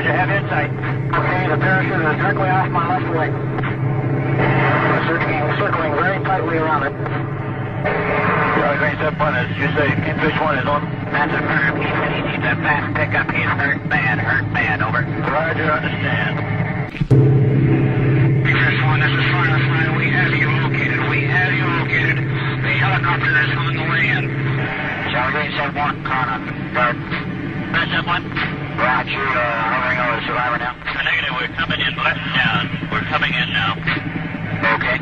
Roger, have insight. Okay, the parachute is directly off my left wing. Circling very tightly around it. Charlie Green 7-1, as you say, Kingfish 1 is on. That's affirmed. He said he needs a fast pickup. He's hurt bad, over. Roger, understand. Kingfish 1, this is Firefly. We have you located. The helicopter is on the way in. Charlie Green 7-1, Connor. Green 7-1. Roger, hovering over the survivor now. Negative, we're coming in left down. We're coming in now. Okay.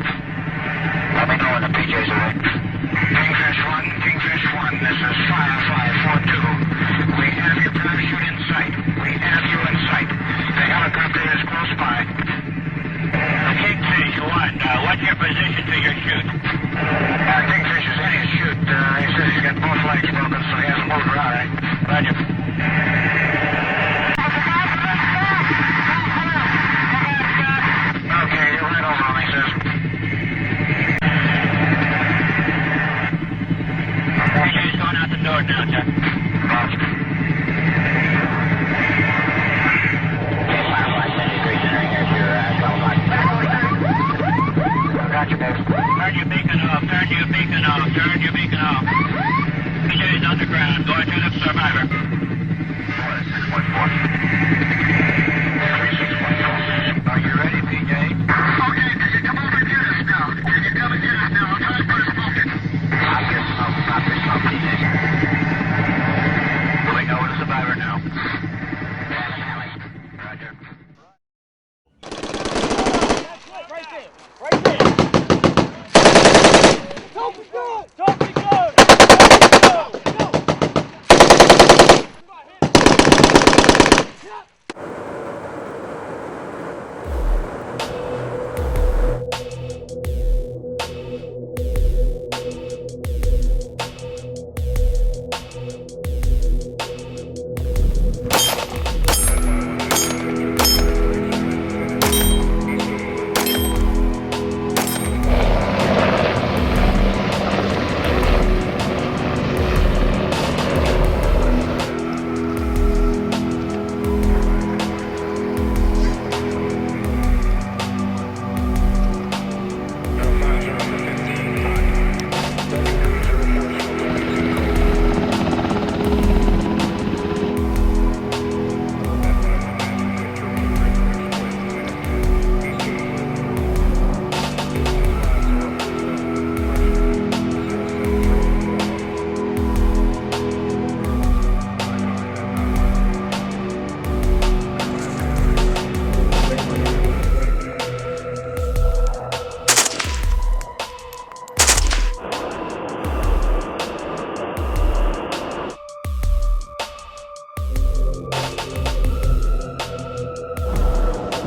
Let me know when the PJs are ready. Kingfish 1, this is Firefly 4-2. We have your parachute in sight. The helicopter is close by. Kingfish 1, what's your position to your chute? Kingfish is in his chute. He says he's got both legs broken, so he hasn't moved around. Roger. Okay, you're right over him, he says. PJ's going out the door now, Chuck. Roger. Firefly, 10 degrees entering here, sure, Roger, baby. Turn your beacon off. PJ's underground, going to the survivor. 614. 3614. Are you ready, PJ? Okay, can you come over and get us now? I'll try to put a smoke in. I hear smoke, PJ. Going over to survivor now. Roger. Right there. Don't be good.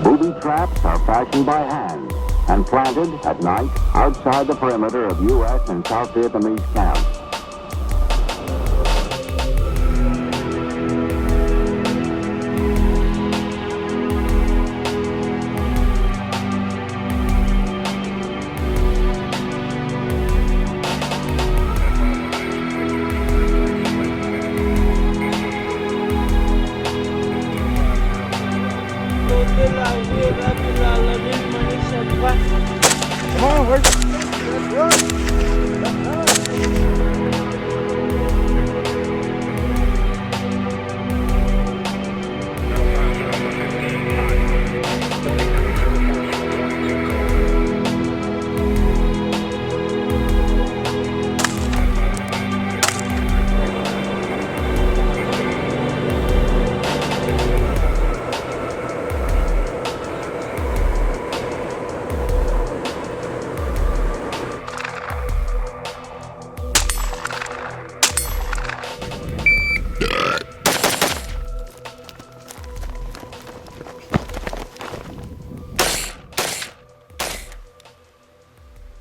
Booby traps are fashioned by hand and planted at night outside the perimeter of U.S. and South Vietnamese camps. Come on, let's run.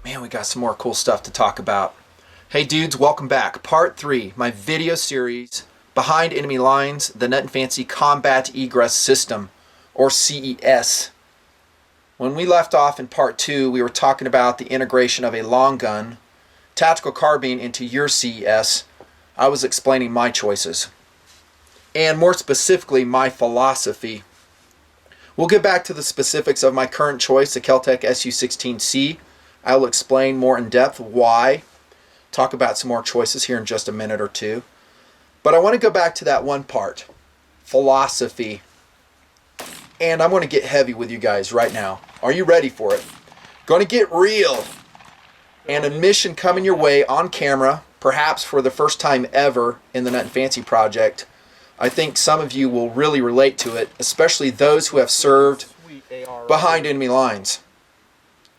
Man, we got some more cool stuff to talk about. Hey dudes, welcome back. Part 3, my video series, Behind Enemy Lines, the Nutnfancy Combat Egress System, or CES. When we left off in Part 2, we were talking about the integration of a long gun, tactical carbine into your CES. I was explaining my choices, and more specifically, my philosophy. We'll get back to the specifics of my current choice, the Kel-Tec SU-16C. I will explain more in depth why. Talk about some more choices here in just a minute or two. But I want to go back to that one part, philosophy. And I'm going to get heavy with you guys right now. Are you ready for it? Going to get real. And a mission coming your way on camera, perhaps for the first time ever in the Nutnfancy project. I think some of you will really relate to it, especially those who have served behind enemy lines.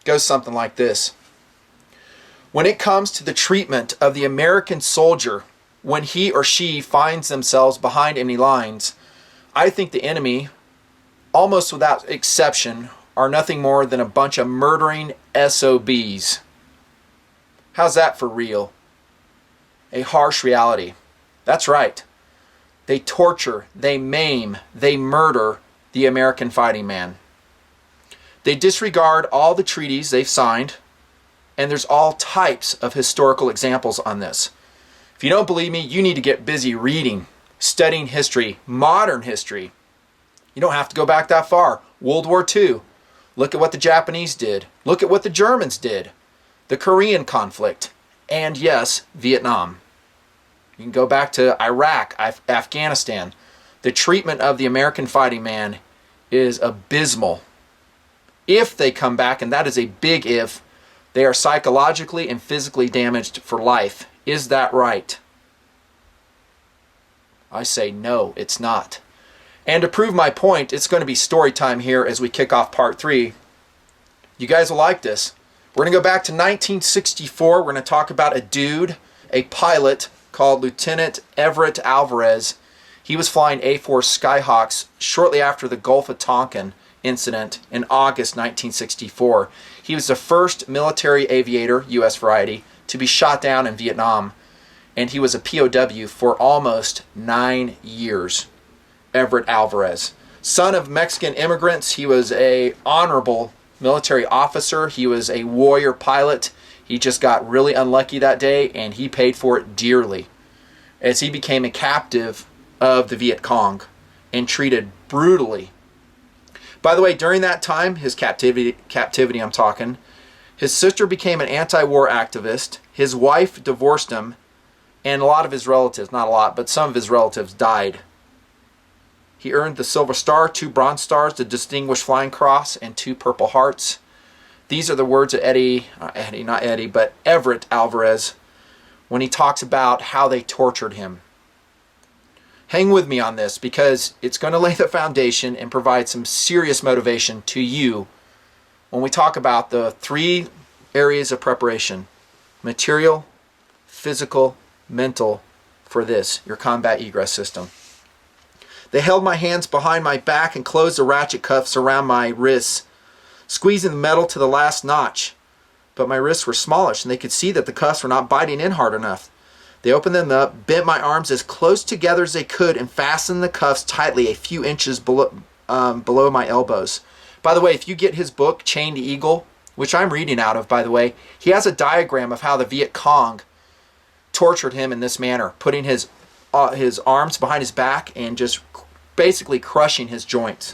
It goes something like this. When it comes to the treatment of the American soldier, when he or she finds themselves behind enemy lines, I think the enemy, almost without exception, are nothing more than a bunch of murdering SOBs. How's that for real? A harsh reality. That's right. They torture, they maim, they murder the American fighting man. They disregard all the treaties they've signed, and there's all types of historical examples on this. If you don't believe me, you need to get busy reading, studying history, modern history. You don't have to go back that far. World War II. Look at what the Japanese did. Look at what the Germans did. The Korean conflict. And yes, Vietnam. You can go back to Iraq, Afghanistan. The treatment of the American fighting man is abysmal. If they come back, and that is a big if, they are psychologically and physically damaged for life. Is that right? I say no, it's not. And to prove my point, it's going to be story time here as we kick off part 3. You guys will like this. We're going to go back to 1964. We're going to talk about a dude, a pilot called Lieutenant Everett Alvarez. He was flying A-4 Skyhawks shortly after the Gulf of Tonkin incident in August 1964. He was the first military aviator, U.S. variety, to be shot down in Vietnam, and he was a POW for almost 9 years. Everett Alvarez. Son of Mexican immigrants, he was an honorable military officer. He was a warrior pilot. He just got really unlucky that day, and he paid for it dearly as he became a captive of the Viet Cong and treated brutally. By the way, during that time, his captivity I'm talking, his sister became an anti-war activist. His wife divorced him, and a lot of his relatives, not a lot, but some of his relatives died. He earned the Silver Star, 2 Bronze Stars, the Distinguished Flying Cross, and 2 Purple Hearts. These are the words of Everett Alvarez when he talks about how they tortured him. Hang with me on this because it's going to lay the foundation and provide some serious motivation to you when we talk about the 3 areas of preparation: material, physical, mental, for this, your combat egress system. They held my hands behind my back and closed the ratchet cuffs around my wrists, squeezing the metal to the last notch. But my wrists were smallish, and they could see that the cuffs were not biting in hard enough. They opened them up, bent my arms as close together as they could, and fastened the cuffs tightly a few inches below my elbows. By the way, if you get his book, Chained Eagle, which I'm reading out of, by the way, he has a diagram of how the Viet Cong tortured him in this manner, putting his arms behind his back and just basically crushing his joints.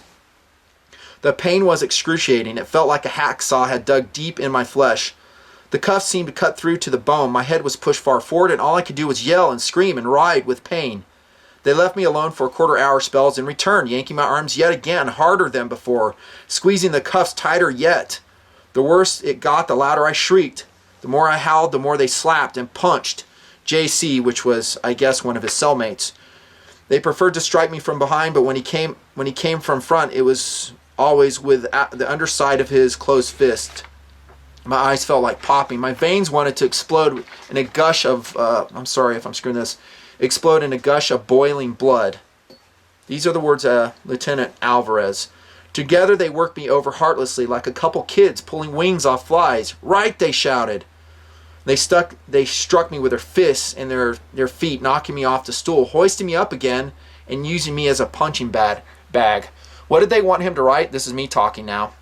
The pain was excruciating. It felt like a hacksaw had dug deep in my flesh. The cuffs seemed to cut through to the bone. My head was pushed far forward, and all I could do was yell and scream and writhe with pain. They left me alone for a quarter-hour spells and returned, yanking my arms yet again, harder than before, squeezing the cuffs tighter yet. The worse it got, the louder I shrieked. The more I howled, the more they slapped and punched JC, which was, I guess, one of his cellmates. They preferred to strike me from behind, but when he came from front, it was always with the underside of his closed fist. My eyes felt like popping. My veins wanted to explode in a gush of, I'm sorry if I'm screwing this, explode in a gush of boiling blood. These are the words of Lieutenant Alvarez. Together they worked me over heartlessly like a couple kids pulling wings off flies. Right, they shouted. They struck me with their fists and their feet, knocking me off the stool, hoisting me up again, and using me as a punching bag. What did they want him to write? This is me talking now.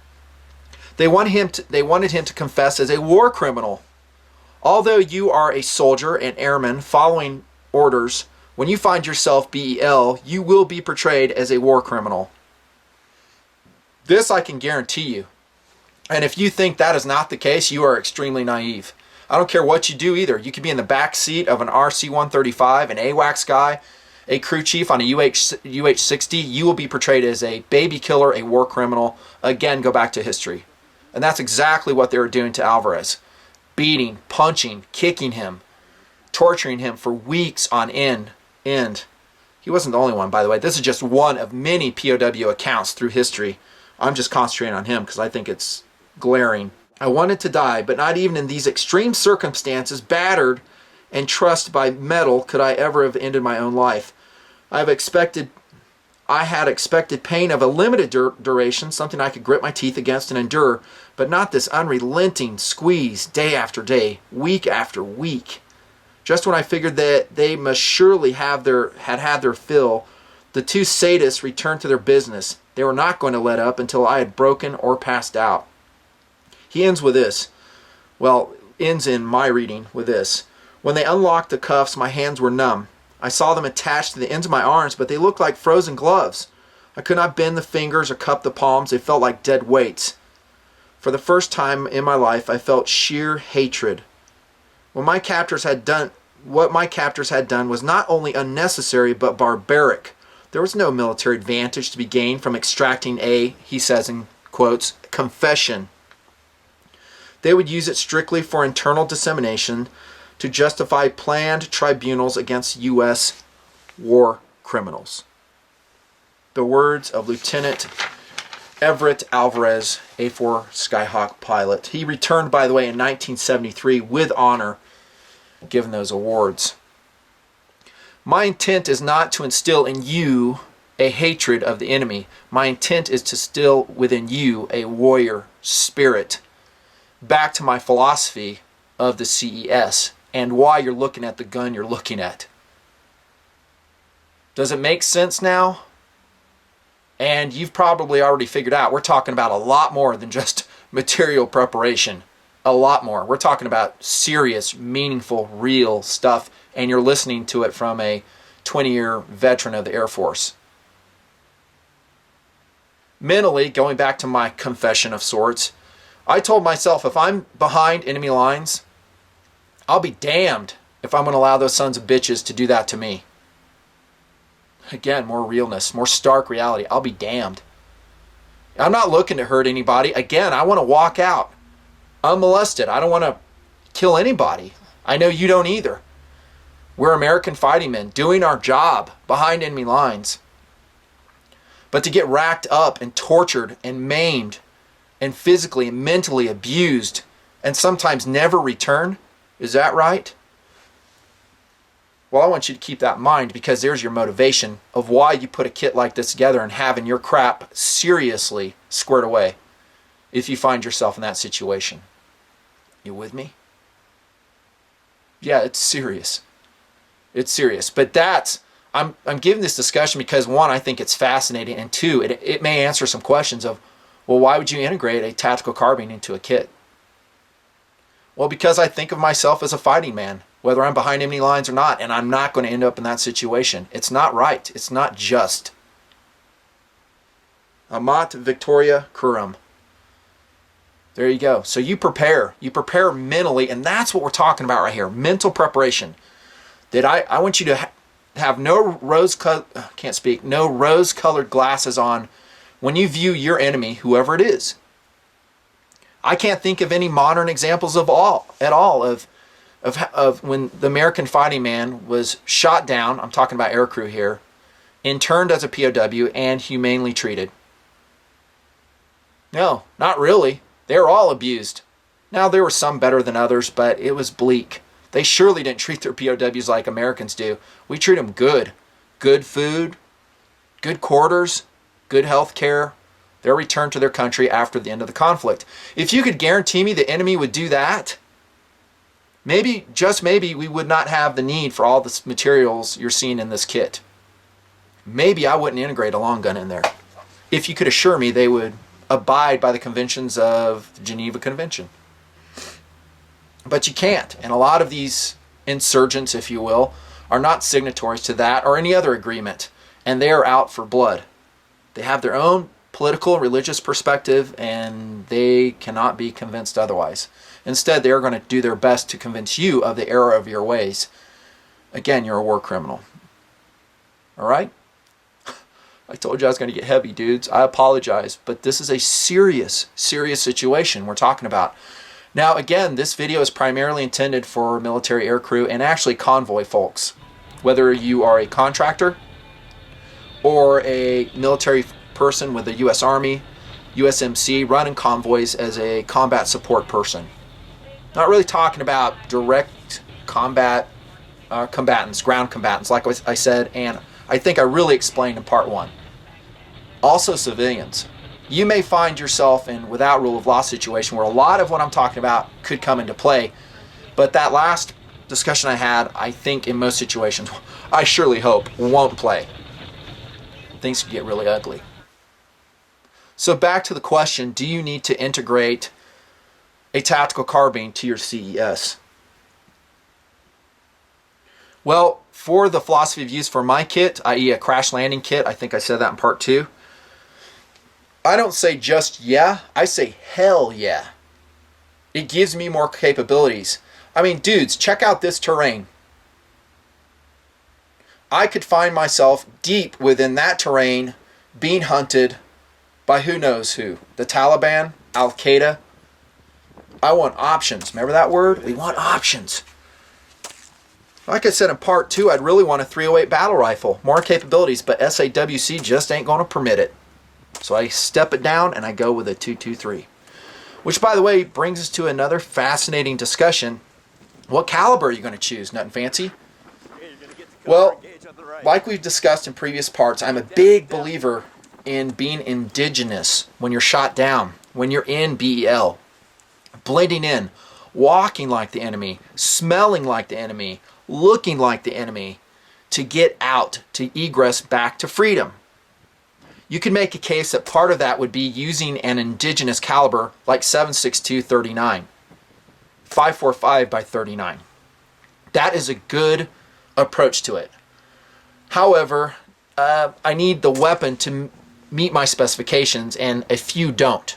They wanted him to confess as a war criminal. Although you are a soldier and airman following orders, when you find yourself BEL, you will be portrayed as a war criminal. This I can guarantee you. And if you think that is not the case, you are extremely naive. I don't care what you do either. You could be in the back seat of an RC-135, an AWACS guy, a crew chief on a UH-60. You will be portrayed as a baby killer, a war criminal. Again, go back to history. And that's exactly what they were doing to Alvarez. Beating, punching, kicking him, torturing him for weeks on end. He wasn't the only one, by the way. This is just one of many POW accounts through history. I'm just concentrating on him because I think it's glaring. I wanted to die, but not even in these extreme circumstances, battered and trussed by metal, could I ever have ended my own life. I had expected pain of a limited duration, something I could grit my teeth against and endure, but not this unrelenting squeeze day after day, week after week. Just when I figured that they must surely had their fill, the two sadists returned to their business. They were not going to let up until I had broken or passed out. He ends with this. Well, ends in my reading with this. When they unlocked the cuffs, my hands were numb. I saw them attached to the ends of my arms, but they looked like frozen gloves. I could not bend the fingers or cup the palms. They felt like dead weights. For the first time in my life, I felt sheer hatred. What my captors had done was not only unnecessary, but barbaric. There was no military advantage to be gained from extracting a, he says in quotes, confession. They would use it strictly for internal dissemination to justify planned tribunals against U.S. war criminals. The words of Lieutenant Everett Alvarez, A4 Skyhawk pilot. He returned, by the way, in 1973 with honor, given those awards. My intent is not to instill in you a hatred of the enemy. My intent is to instill within you a warrior spirit. Back to my philosophy of the CES and why you're looking at the gun you're looking at. Does it make sense now? And you've probably already figured out we're talking about a lot more than just material preparation. A lot more. We're talking about serious, meaningful, real stuff, and you're listening to it from a 20-year veteran of the Air Force. Mentally, going back to my confession of sorts, I told myself if I'm behind enemy lines, I'll be damned if I'm going to allow those sons of bitches to do that to me. Again, more realness, more stark reality. I'll be damned. I'm not looking to hurt anybody. Again, I want to walk out unmolested. I don't want to kill anybody. I know you don't either. We're American fighting men doing our job behind enemy lines. But to get racked up and tortured and maimed and physically and mentally abused and sometimes never return, is that right? Well, I want you to keep that in mind because there's your motivation of why you put a kit like this together and having your crap seriously squared away if you find yourself in that situation. You with me? Yeah, it's serious. It's serious. But I'm giving this discussion because one, I think it's fascinating, and two, it may answer some questions of, well, why would you integrate a tactical carbine into a kit? Well, because I think of myself as a fighting man, whether I'm behind enemy lines or not, and I'm not going to end up in that situation. It's not right. It's not just. Amat Victoria Kurum. There you go. So you prepare. You prepare mentally, and that's what we're talking about right here. Mental preparation. That I want you to have no no rose-colored glasses on when you view your enemy, whoever it is. I can't think of any modern examples at all of when the American fighting man was shot down, I'm talking about aircrew here, interned as a POW, and humanely treated. No, not really. They were all abused. Now, there were some better than others, but it was bleak. They surely didn't treat their POWs like Americans do. We treat them good. Good food, good quarters, good health care. Their return to their country after the end of the conflict. If you could guarantee me the enemy would do that, maybe, just maybe, we would not have the need for all the materials you're seeing in this kit. Maybe I wouldn't integrate a long gun in there. If you could assure me they would abide by the conventions of the Geneva Convention. But you can't. And a lot of these insurgents, if you will, are not signatories to that or any other agreement. And they are out for blood. They have their own political, religious perspective, and they cannot be convinced otherwise. Instead, they are going to do their best to convince you of the error of your ways. Again, you're a war criminal. All right? I told you I was going to get heavy, dudes. I apologize, but this is a serious, serious situation we're talking about. Now, again, this video is primarily intended for military aircrew and actually convoy folks. Whether you are a contractor or a military person with the U.S. Army, USMC, running convoys as a combat support person. Not really talking about direct combat combatants, ground combatants, like I said, and I think I really explained in part 1. Also civilians. You may find yourself in without rule of law situation where a lot of what I'm talking about could come into play, but that last discussion I had, I think in most situations, I surely hope, won't play. Things could get really ugly. So back to the question, do you need to integrate a tactical carbine to your CES? Well, for the philosophy of use for my kit, i.e. a crash landing kit, I think I said that in part 2, I don't say just yeah, I say hell yeah. It gives me more capabilities. I mean, dudes, check out this terrain. I could find myself deep within that terrain being hunted by who knows who. The Taliban, Al-Qaeda. I want options. Remember that word? We want options. Like I said in part 2, I'd really want a 308 battle rifle. More capabilities, but SAWC just ain't going to permit it. So I step it down and I go with a 223. Which, by the way, brings us to another fascinating discussion. What caliber are you going to choose, Nutnfancy? Well, like we've discussed in previous parts, I'm a big believer in being indigenous when you're shot down, when you're in BEL. Blending in, walking like the enemy, smelling like the enemy, looking like the enemy, to get out, to egress back to freedom. You can make a case that part of that would be using an indigenous caliber like 7.62 39, 5.45 by 39. That is a good approach to it. However, I need the weapon to meet my specifications, and a few don't.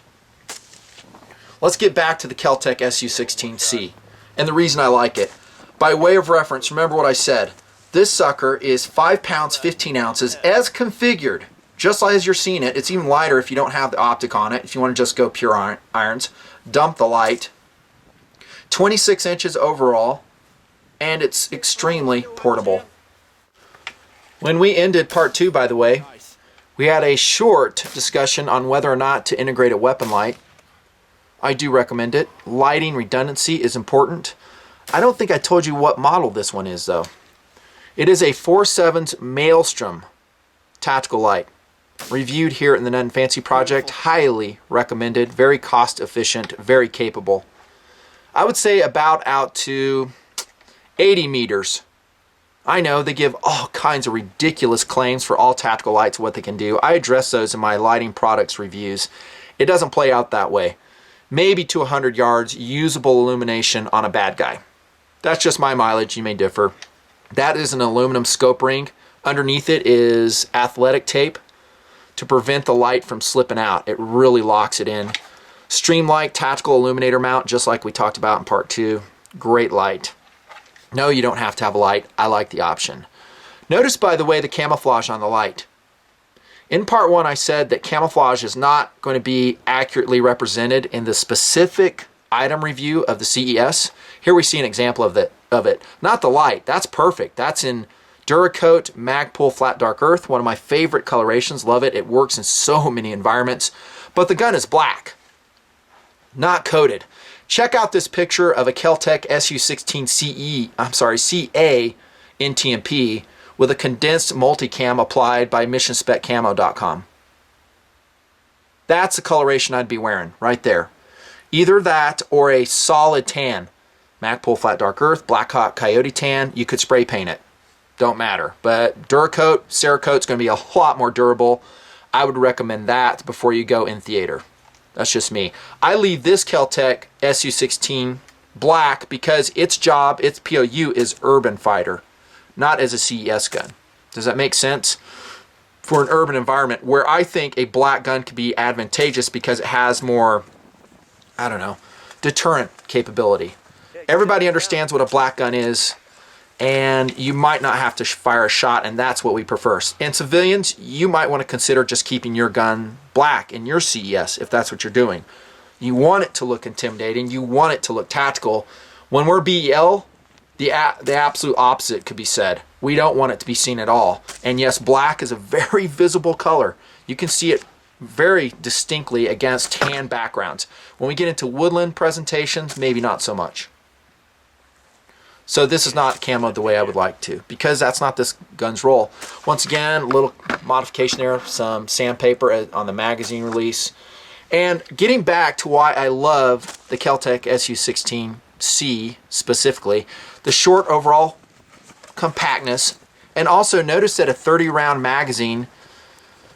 Let's get back to the Kel-Tec SU-16C, and the reason I like it. By way of reference, remember what I said. This sucker is 5 pounds 15 ounces as configured. Just as you're seeing it, it's even lighter if you don't have the optic on it. If you want to just go pure irons, dump the light. 26 inches overall, and it's extremely portable. When we ended part 2, by the way, we had a short discussion on whether or not to integrate a weapon light. I do recommend it. Lighting redundancy is important. I don't think I told you what model this one is, though. It is a 4.7 Maelstrom tactical light. Reviewed here in the Nutnfancy project. Highly recommended. Very cost efficient. Very capable. I would say about out to 80 meters. I know they give all kinds of ridiculous claims for all tactical lights, what they can do. I address those in my lighting products reviews. It doesn't play out that way. Maybe to 100 yards, usable illumination on a bad guy. That's just my mileage. You may differ. That is an aluminum scope ring. Underneath it is athletic tape to prevent the light from slipping out. It really locks it in. Streamlight tactical illuminator mount, just like we talked about in part 2. Great light. No, you don't have to have a light. I like the option. Notice, by the way, the camouflage on the light. In part 1, I said that camouflage is not going to be accurately represented in the specific item review of the CES. Here we see an example of it. Not the light. That's perfect. That's in Duracoat Magpul Flat Dark Earth. One of my favorite colorations. Love it. It works in so many environments. But the gun is black. Not coated. Check out this picture of a Kel-Tec SU-16 CA in TMP with a condensed multicam applied by missionspecamo.com. That's the coloration I'd be wearing right there. Either that or a solid tan. Magpul Flat Dark Earth, Black Hawk Coyote Tan. You could spray paint it. Don't matter. But Duracoat, Cerakote's going to be a lot more durable. I would recommend that before you go in theater. That's just me. I leave this Kel-Tec SU-16 black because its job, its POU, is urban fighter, not as a CES gun. Does that make sense? for an urban environment, where I think a black gun could be advantageous because it has more, I don't know, deterrent capability. Everybody understands what a black gun is, and you might not have to fire a shot, and that's what we prefer. And civilians, you might want to consider just keeping your gun black in your CES if that's what you're doing. You want it to look intimidating. You want it to look tactical. When we're BEL, the absolute opposite could be said. We don't want it to be seen at all. And yes, black is a very visible color. You can see it very distinctly against tan backgrounds. When we get into woodland presentations, maybe not so much. So this is not camoed the way I would like to, because that's not this gun's role. Once again, a little modification there, some sandpaper on the magazine release. And getting back to why I love the Kel-Tec SU-16C specifically, the short overall compactness, and also notice that a 30-round magazine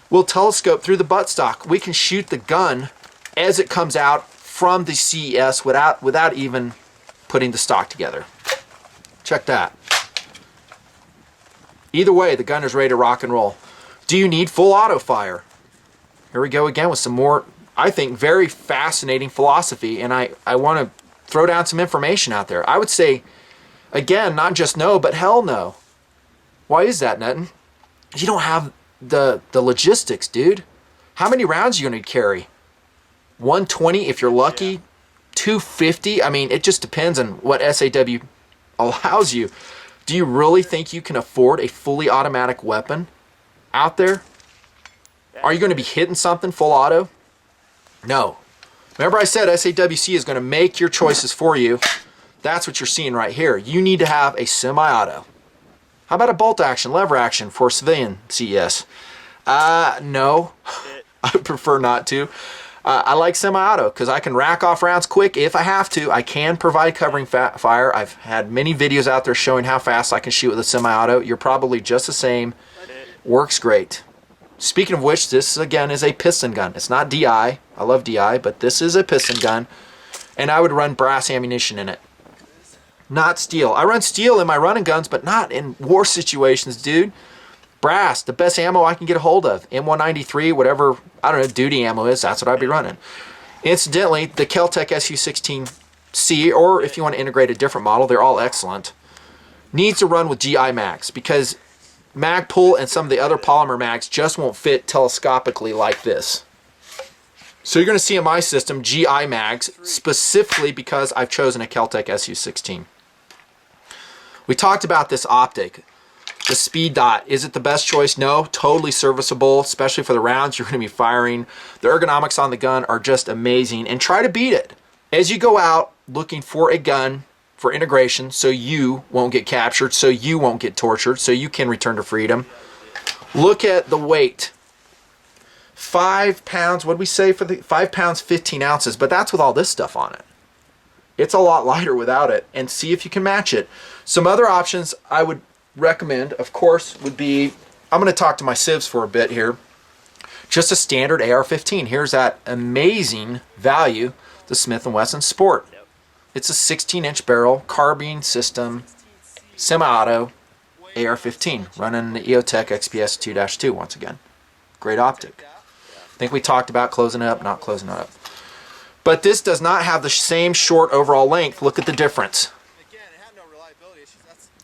will telescope through the buttstock. We can shoot the gun as it comes out from the CES without even putting the stock together. Check that. Either way, the gun is ready to rock and roll. Do you need full auto fire? Here we go again with some more, I think, very fascinating philosophy, and I want to throw down some information out there. I would say, again, not just no, but hell no. Why is that, Nutton? You don't have the logistics, dude. How many rounds are you going to carry? 120 if you're lucky? 250? I mean, it just depends on what SAW allows you. Do you really think you can afford a fully automatic weapon out there? Are you going to be hitting something full auto? No. Remember I said SAWC is going to make your choices for you. That's what you're seeing right here. You need to have a semi-auto. How about a bolt action, lever action for civilian CES? No. I prefer not to. I like semi-auto because I can rack off rounds quick if I have to. I can provide covering fire. I've had many videos out there showing how fast I can shoot with a semi-auto. You're probably just the same. Works great. Speaking of which, this again is a piston gun. It's not DI. I love DI, but this is a piston gun. And I would run brass ammunition in it. Not steel. I run steel in my running guns, but not in war situations, dude. Brass, the best ammo I can get a hold of. M193, whatever, I don't know, duty ammo is, that's what I'd be running. Incidentally, the Kel-Tec SU-16C, or if you want to integrate a different model, they're all excellent, needs to run with GI mags, because mag pull and some of the other polymer mags just won't fit telescopically like this. So you're going to see in my system GI mags, specifically because I've chosen a Kel-Tec SU-16. We talked about this optic. The speed dot, is it the best choice? No, totally serviceable, especially for the rounds you're going to be firing. The ergonomics on the gun are just amazing, and try to beat it. As you go out looking for a gun for integration, so you won't get captured, so you won't get tortured, so you can return to freedom. Look at the weight. 5 pounds, what did we say for the 5 pounds 15 ounces, but that's with all this stuff on it. It's a lot lighter without it, and see if you can match it. Some other options I would recommend, of course, would be, I'm going to talk to my civs for a bit here, just a standard AR-15. Here's that amazing value, the Smith & Wesson Sport. It's a 16-inch barrel, carbine system, semi-auto AR-15, running the EOTech XPS 2-2 once again. Great optic. I think we talked about closing it up, not closing it up. But this does not have the same short overall length. Look at the difference.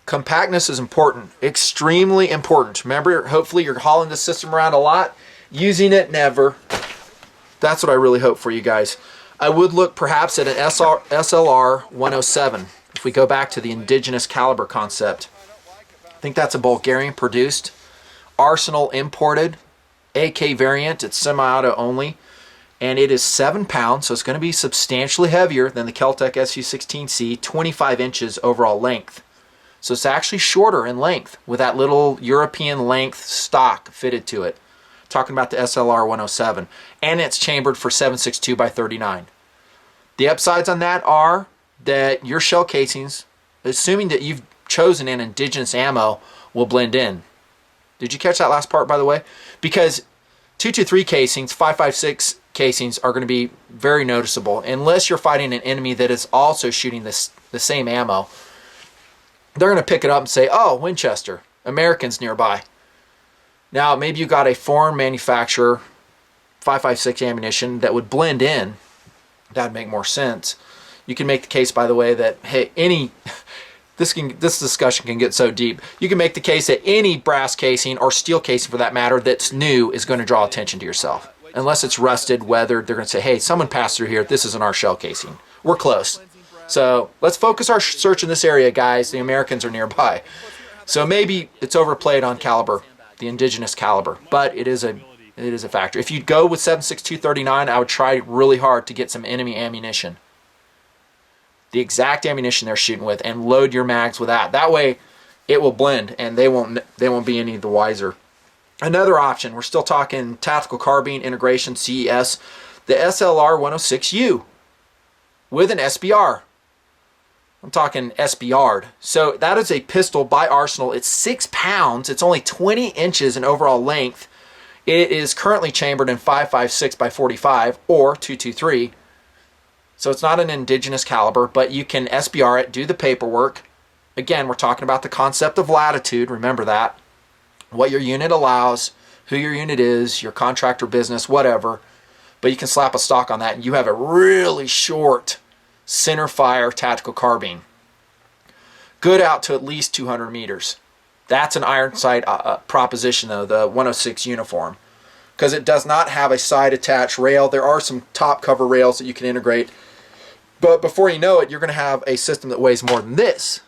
Compactness is important, extremely important. Remember, hopefully you're hauling the system around a lot, using it never. That's what I really hope for you guys. I would look perhaps at an SLR 107 if we go back to the indigenous caliber concept. I think that's a Bulgarian produced, Arsenal imported, AK variant. It's semi-auto only, and it is 7 pounds, so it's going to be substantially heavier than the Kel-Tec SU-16C, 25 inches overall length. So it's actually shorter in length with that little European length stock fitted to it. Talking about the SLR 107. And it's chambered for 7.62 by 39. The upsides on that are that your shell casings, assuming that you've chosen an indigenous ammo, will blend in. Did you catch that last part, by the way? Because 223 casings, 5.56 casings are going to be very noticeable unless you're fighting an enemy that is also shooting the same ammo. They're going to pick it up and say, oh, Winchester, Americans nearby. Now, maybe you got a foreign manufacturer 5.56 ammunition that would blend in. That'd make more sense. You can make the case, by the way, that, hey, this discussion can get so deep. You can make the case that any brass casing, or steel casing for that matter, that's new is going to draw attention to yourself. Unless it's rusted, weathered, they're going to say, hey, someone passed through here. This isn't our shell casing. We're close. So let's focus our search in this area, guys. The Americans are nearby. So maybe it's overplayed on caliber, the indigenous caliber, but it is a factor. If you go with 7.62-39, I would try really hard to get some enemy ammunition. The exact ammunition they're shooting with, and load your mags with that. That way it will blend and they won't be any the wiser. Another option, we're still talking tactical carbine integration, CES, the SLR 106U with an SBR. I'm talking SBR'd. So that is a pistol by Arsenal. It's 6 pounds. It's only 20 inches in overall length. It is currently chambered in 5.56 by 45 or 223. So it's not an indigenous caliber, but you can SBR it, do the paperwork. Again, we're talking about the concept of latitude. Remember that. What your unit allows, who your unit is, your contractor business, whatever. But you can slap a stock on that and you have a really short center fire tactical carbine. Good out to at least 200 meters. That's an iron sight proposition though, the 106 uniform. Because it does not have a side attached rail. There are some top cover rails that you can integrate. But before you know it, you're going to have a system that weighs more than this.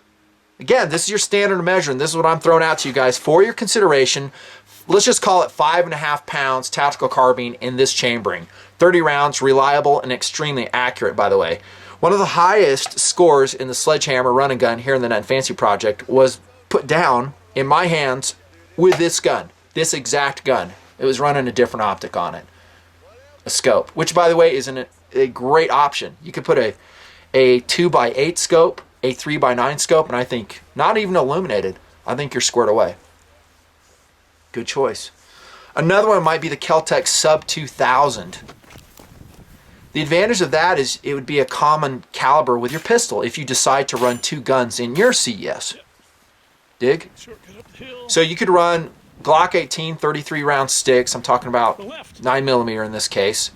Again, this is your standard measure, and this is what I'm throwing out to you guys for your consideration. Let's just call it 5.5 pounds tactical carbine in this chambering. 30 rounds, reliable and extremely accurate, by the way. One of the highest scores in the sledgehammer run and gun here in the Nutnfancy project was put down in my hands with this gun, this exact gun. It was running a different optic on it, a scope, which by the way is a great option. You could put a 2x8 scope, a 3x9 scope, and I think not even illuminated. I think you're squared away. Good choice. Another one might be the Kel-Tec Sub 2000. The advantage of that is it would be a common caliber with your pistol if you decide to run 2 guns in your CES. Dig? So you could run Glock 18 33 round sticks. I'm talking about 9mm in this case.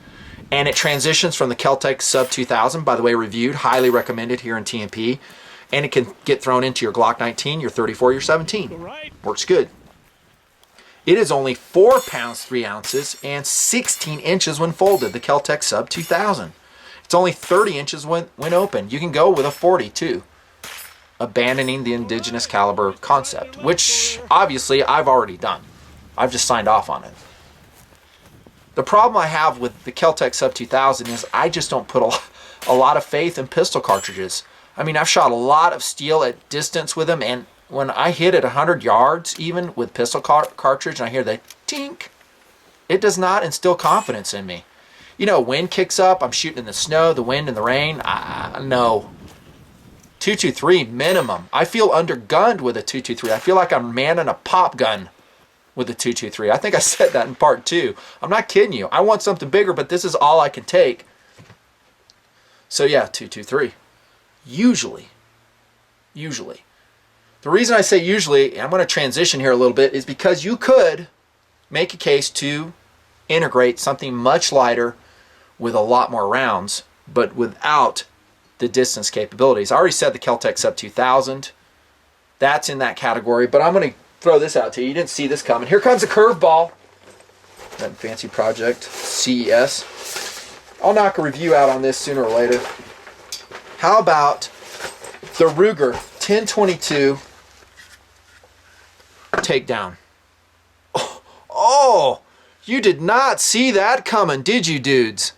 And it transitions from the Kel-Tec Sub 2000, by the way, reviewed, highly recommended here in TMP. And it can get thrown into your Glock 19, your 34, your 17. Works good. It is only 4 pounds 3 ounces and 16 inches when folded, the Kel-Tec Sub 2000. It's only 30 inches when open. You can go with a 40 too, abandoning the indigenous caliber concept, which obviously I've already done. I've just signed off on it. The problem I have with the Kel-Tec Sub 2000 is I just don't put a lot of faith in pistol cartridges. I mean, I've shot a lot of steel at distance with them, and when I hit at 100 yards, even with pistol cartridge, and I hear the tink, it does not instill confidence in me. You know, wind kicks up, I'm shooting in the snow, the wind and the rain. No. 223 minimum. I feel undergunned with a 223. I feel like I'm manning a pop gun with a 223. I think I said that in part 2. I'm not kidding you. I want something bigger, but this is all I can take. So yeah, 223. Usually. The reason I say usually, I'm going to transition here a little bit, is because you could make a case to integrate something much lighter with a lot more rounds, but without the distance capabilities. I already said the Kel-Tec Sub 2000. That's in that category, but I'm going to throw this out to you. You didn't see this coming. Here comes a curveball. Nutnfancy project, CES. I'll knock a review out on this sooner or later. How about the Ruger 1022 takedown? Oh, you did not see that coming, did you, dudes?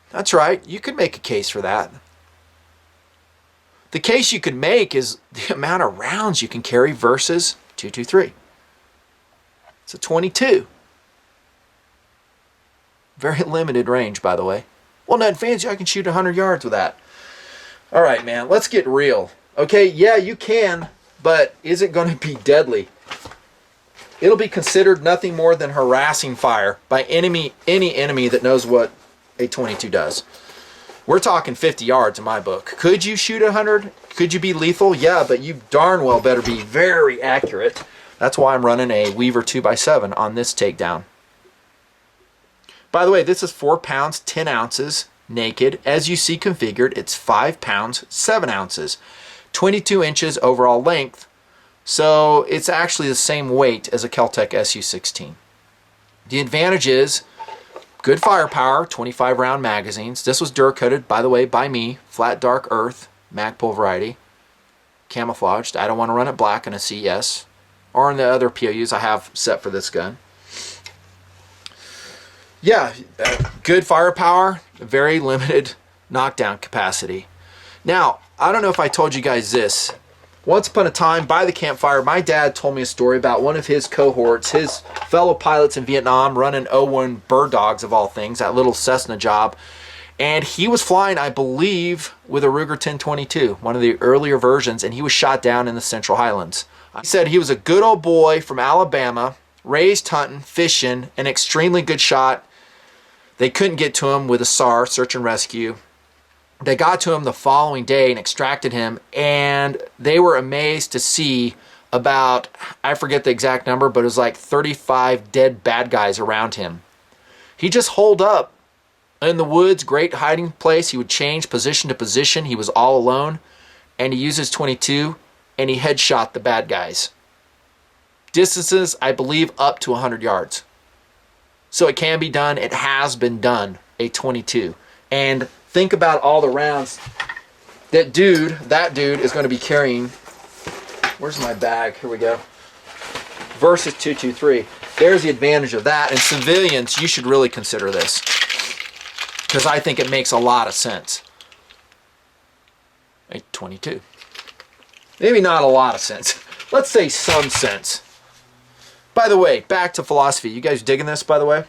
That's right, you could make a case for that. The case you could make is the amount of rounds you can carry versus 223. It's a 22. Very limited range, by the way. Well, Nutnfancy, I can shoot 100 yards with that. All right, man, let's get real. Okay, yeah, you can, but is it going to be deadly? It'll be considered nothing more than harassing fire by any enemy that knows what a 22 does. We're talking 50 yards in my book. Could you shoot 100? Could you be lethal? Yeah, but you darn well better be very accurate. That's why I'm running a Weaver 2x7 on this takedown. By the way, this is 4 pounds, 10 ounces naked. As you see configured, it's 5 pounds, 7 ounces, 22 inches overall length. So it's actually the same weight as a Kel-Tec SU-16. The advantage is good firepower, 25 round magazines. This was Duracoated, by the way, by me, flat dark earth, Magpul variety, camouflaged. I don't want to run it black in a CS or in the other POUs I have set for this gun. Yeah, good firepower, very limited knockdown capacity. Now, I don't know if I told you guys this. Once upon a time, by the campfire, my dad told me a story about one of his cohorts, his fellow pilots in Vietnam, running 01 Bird Dogs of all things, that little Cessna job. And he was flying, I believe, with a Ruger 1022, one of the earlier versions, and he was shot down in the Central Highlands. He said he was a good old boy from Alabama, raised hunting, fishing, an extremely good shot. They couldn't get to him with a SAR, search and rescue. They got to him the following day and extracted him, and they were amazed to see about, I forget the exact number, but it was like 35 dead bad guys around him. He just holed up in the woods, great hiding place. He would change position to position. He was all alone, and he used his 22, and he headshot the bad guys. Distances, I believe, up to 100 yards. So it can be done. It has been done, a 22. And think about all the rounds that dude is going to be carrying. Where's my bag? Here we go. Versus 223. There's the advantage of that. And civilians, you should really consider this, because I think it makes a lot of sense. A 22. Maybe not a lot of sense. Let's say some sense. By the way, back to philosophy. You guys digging this, by the way?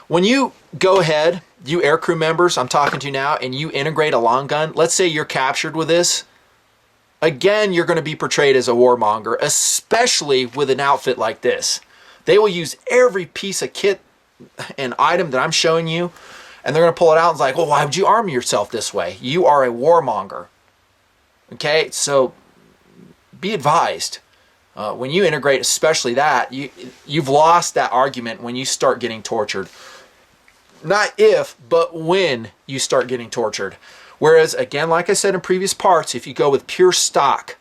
When you go ahead, you aircrew members, I'm talking to you now, and you integrate a long gun, let's say you're captured with this, again, you're going to be portrayed as a warmonger, especially with an outfit like this. They will use every piece of kit and item that I'm showing you, and they're going to pull it out and it's like, well, why would you arm yourself this way? You are a warmonger. Okay, so be advised. When you integrate especially that, you've lost that argument when you start getting tortured. Not if, but when you start getting tortured. Whereas, again, like I said in previous parts, if you go with pure stock,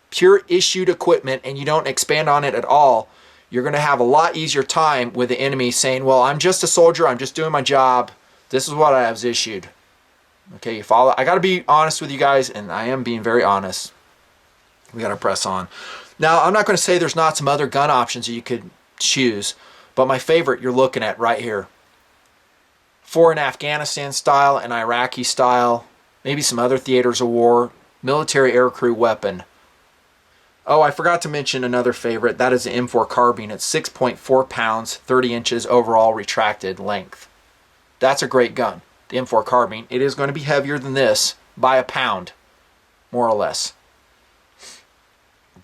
pure issued equipment, and you don't expand on it at all, you're going to have a lot easier time with the enemy saying, well, I'm just a soldier, I'm just doing my job, this is what I was issued. Okay, you follow? I got to be honest with you guys, and I am being very honest. We got to press on. Now, I'm not going to say there's not some other gun options that you could choose, but my favorite you're looking at right here. For an Afghanistan style, an Iraqi style, maybe some other theaters of war, military aircrew weapon. Oh, I forgot to mention another favorite. That is the M4 carbine. It's 6.4 pounds, 30 inches overall retracted length. That's a great gun, the M4 carbine. It is going to be heavier than this by a pound, more or less.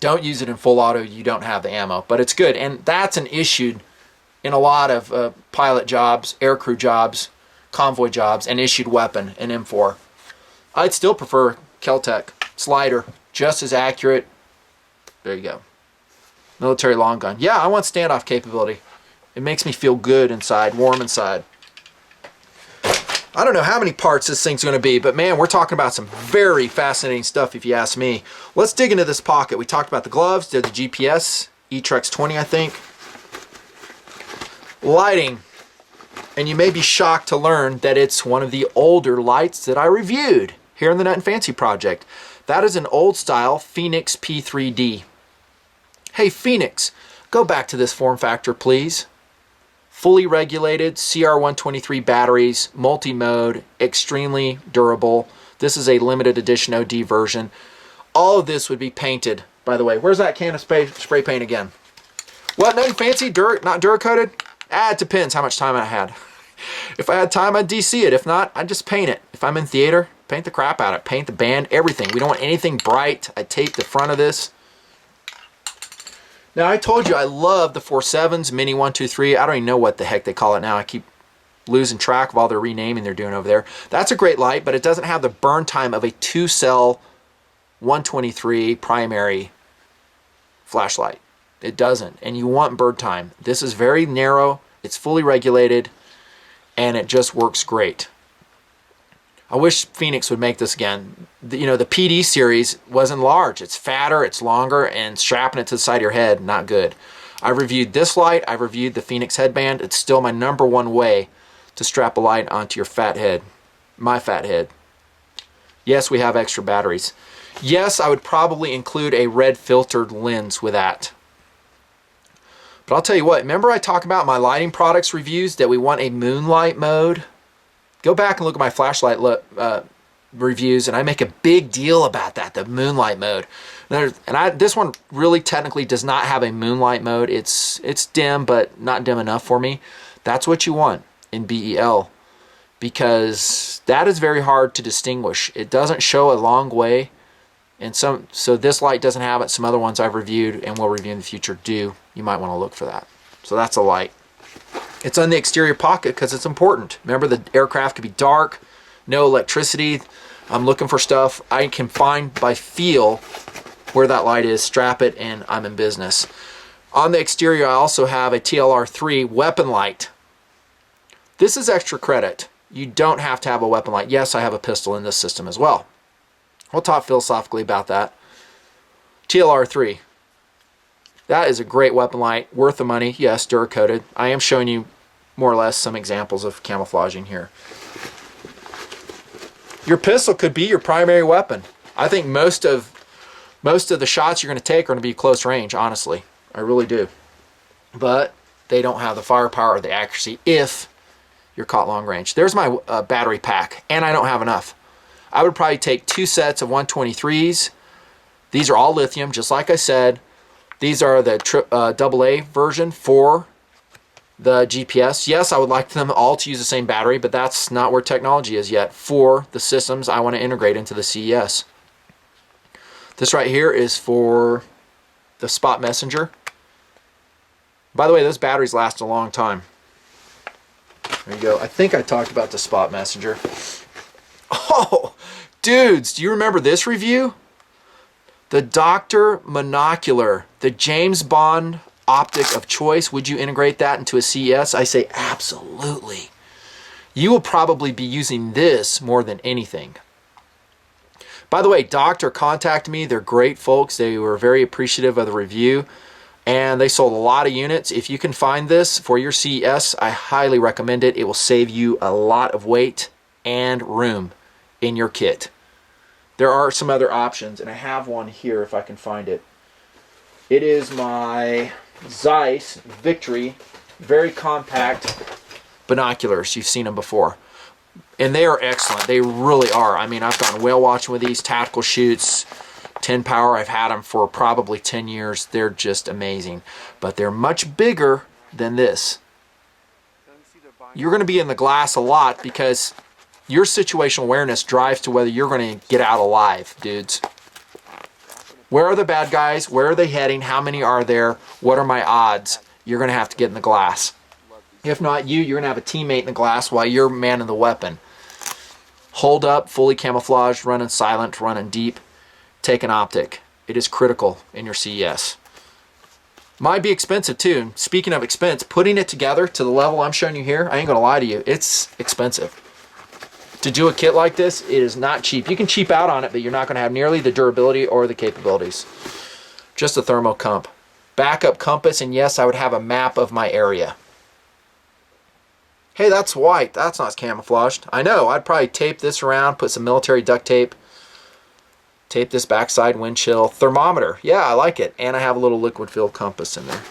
Don't use it in full auto, you don't have the ammo, but it's good. And that's an issue in a lot of pilot jobs, aircrew jobs, convoy jobs, an issued weapon, an M4. I'd still prefer Kel-Tec. It's lighter, just as accurate. There you go. Military long gun. Yeah, I want standoff capability. It makes me feel good inside, warm inside. I don't know how many parts this thing's going to be, but man, we're talking about some very fascinating stuff if you ask me. Let's dig into this pocket. We talked about the gloves, did the GPS, E-Trex 20, I think. Lighting. And you may be shocked to learn that it's one of the older lights that I reviewed here in the Nutnfancy project. That is an old style Phoenix P3D. Hey Phoenix, go back to this form factor, please. Fully regulated CR123 batteries, multi-mode, extremely durable. This is a limited edition OD version. All of this would be painted, by the way. Where's that can of spray paint again? What, nothing fancy? Not Duracoated? It depends how much time I had. If I had time, I'd DC it. If not, I'd just paint it. If I'm in theater, paint the crap out of it. Paint the band, everything. We don't want anything bright. I tape the front of this. Now, I told you I love the 4.7s, Mini 123. I don't even know what the heck they call it now. I keep losing track of all the renaming they're doing over there. That's a great light, but it doesn't have the burn time of a 2-cell 123 primary flashlight. It doesn't. And you want bird time. This is very narrow. It's fully regulated. And it just works great. I wish Phoenix would make this again. The PD series wasn't large. It's fatter, it's longer, and strapping it to the side of your head, not good. I reviewed this light. I reviewed the Phoenix headband. It's still my #1 way to strap a light onto your fat head. My fat head. Yes, we have extra batteries. Yes, I would probably include a red filtered lens with that. But I'll tell you what, remember I talk about my lighting products reviews that we want a moonlight mode? Go back and look at my flashlight reviews, and I make a big deal about that, the moonlight mode. This one really technically does not have a moonlight mode. It's dim, but not dim enough for me. That's what you want in BEL, because that is very hard to distinguish. It doesn't show a long way, and so this light doesn't have it. Some other ones I've reviewed and will review in the future do. You might want to look for that. So that's a light. It's on the exterior pocket because it's important. Remember, the aircraft could be dark, no electricity. I'm looking for stuff I can find by feel where that light is, strap it, and I'm in business. On the exterior, I also have a TLR3 weapon light. This is extra credit. You don't have to have a weapon light. Yes, I have a pistol in this system as well. We'll talk philosophically about that. TLR3. That is a great weapon light, worth the money. Yes, Duracoated. I am showing you more or less some examples of camouflaging here. Your pistol could be your primary weapon. I think most of the shots you're going to take are going to be close range, honestly. I really do. But they don't have the firepower or the accuracy if you're caught long range. There's my battery pack, and I don't have enough. I would probably take 2 sets of 123s. These are all lithium, just like I said. These are the AA version for the GPS. Yes, I would like them all to use the same battery, but that's not where technology is yet for the systems I want to integrate into the CES. This right here is for the Spot Messenger. By the way, those batteries last a long time. There you go. I think I talked about the Spot Messenger. Oh, dudes, do you remember this review? The Dr. Monocular, the James Bond optic of choice. Would you integrate that into a CES? I say absolutely. You will probably be using this more than anything. By the way, Doctor contacted me. They're great folks. They were very appreciative of the review, and they sold a lot of units. If you can find this for your CES, I highly recommend it. It will save you a lot of weight and room in your kit. There are some other options, and I have one here if I can find it. It is my Zeiss Victory, very compact binoculars. You've seen them before. And they are excellent. They really are. I mean, I've gone whale watching with these, tactical shoots, 10 power. I've had them for probably 10 years. They're just amazing. But they're much bigger than this. You're going to be in the glass a lot because your situational awareness drives to whether you're going to get out alive, dudes. Where are the bad guys? Where are they heading? How many are there? What are my odds? You're going to have to get in the glass. If not you're going to have a teammate in the glass while you're manning the weapon. Hold up, fully camouflaged, running silent, running deep. Take an optic. It is critical in your CES. Might be expensive too. Speaking of expense, putting it together to the level I'm showing you here, I ain't going to lie to you, it's expensive. To do a kit like this, it is not cheap. You can cheap out on it, but you're not going to have nearly the durability or the capabilities. Just a thermal comp. Backup compass, and yes, I would have a map of my area. Hey, that's white. That's not camouflaged. I know. I'd probably tape this around, put some military duct tape, tape this backside wind chill. Thermometer. Yeah, I like it. And I have a little liquid-filled compass in there.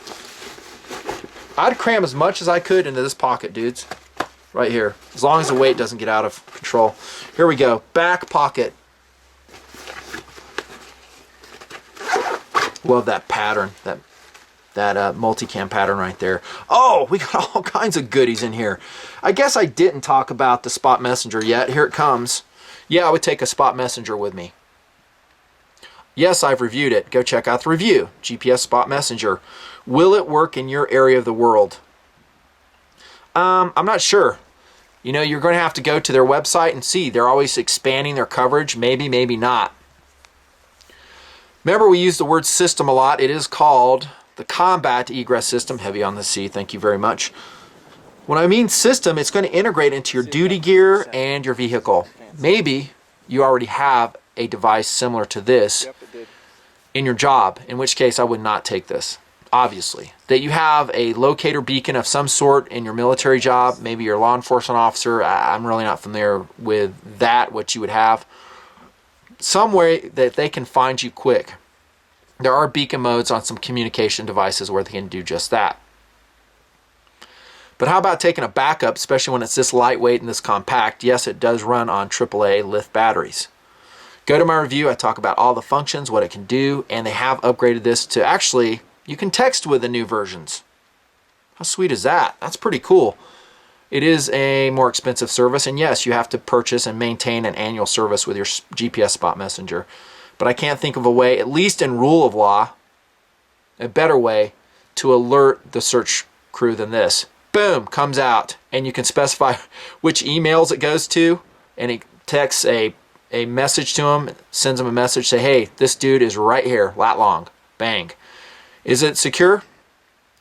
I'd cram as much as I could into this pocket, dudes. Right here, as long as the weight doesn't get out of control. Here we go, back pocket. Love that pattern, that multicam pattern right there. Oh, we got all kinds of goodies in here. I guess I didn't talk about the Spot Messenger yet. Here it comes. Yeah, I would take a Spot Messenger with me. Yes, I've reviewed it. Go check out the review. GPS Spot Messenger. Will it work in your area of the world? I'm not sure. You know, you're going to have to go to their website and see. They're always expanding their coverage. Maybe, maybe not. Remember, we use the word system a lot. It is called the combat egress system, heavy on the C, thank you very much. When I mean system, it's going to integrate into your duty gear and your vehicle. Maybe you already have a device similar to this in your job, in which case I would not take this. Obviously, that you have a locator beacon of some sort in your military job, maybe you're a law enforcement officer, I'm really not familiar with that, what you would have. Some way that they can find you quick. There are beacon modes on some communication devices where they can do just that. But how about taking a backup, especially when it's this lightweight and this compact? Yes, it does run on AAA lithium batteries. Go to my review, I talk about all the functions, what it can do, and they have upgraded this to actually, you can text with the new versions. How sweet is that? That's pretty cool. It is a more expensive service, and yes, you have to purchase and maintain an annual service with your GPS spot messenger. But I can't think of a way, at least in rule of law, a better way to alert the search crew than this. Boom, comes out, and you can specify which emails it goes to, and it texts a message to them, sends them a message, say, hey, this dude is right here, lat long, bang. Is it secure?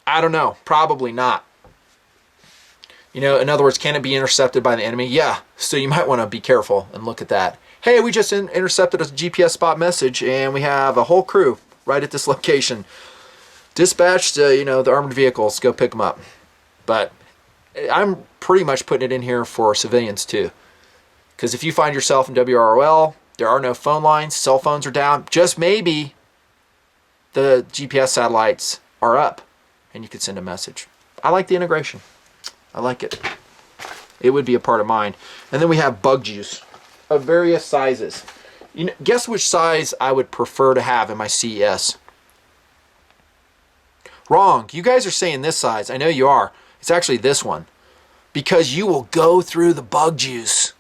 I don't know, probably not. You know, in other words, can it be intercepted by the enemy? Yeah, so you might want to be careful and look at that. Hey, we just intercepted a GPS spot message, and we have a whole crew right at this location. Dispatched, the armored vehicles, go pick them up. But I'm pretty much putting it in here for civilians too. Because if you find yourself in WROL, there are no phone lines, cell phones are down, just maybe the GPS satellites are up and you could send a message. I like the integration. I like it. It would be a part of mine. And then we have bug juice of various sizes. Guess which size I would prefer to have in my CES? Wrong. You guys are saying this size. I know you are. It's actually this one. Because you will go through the bug juice.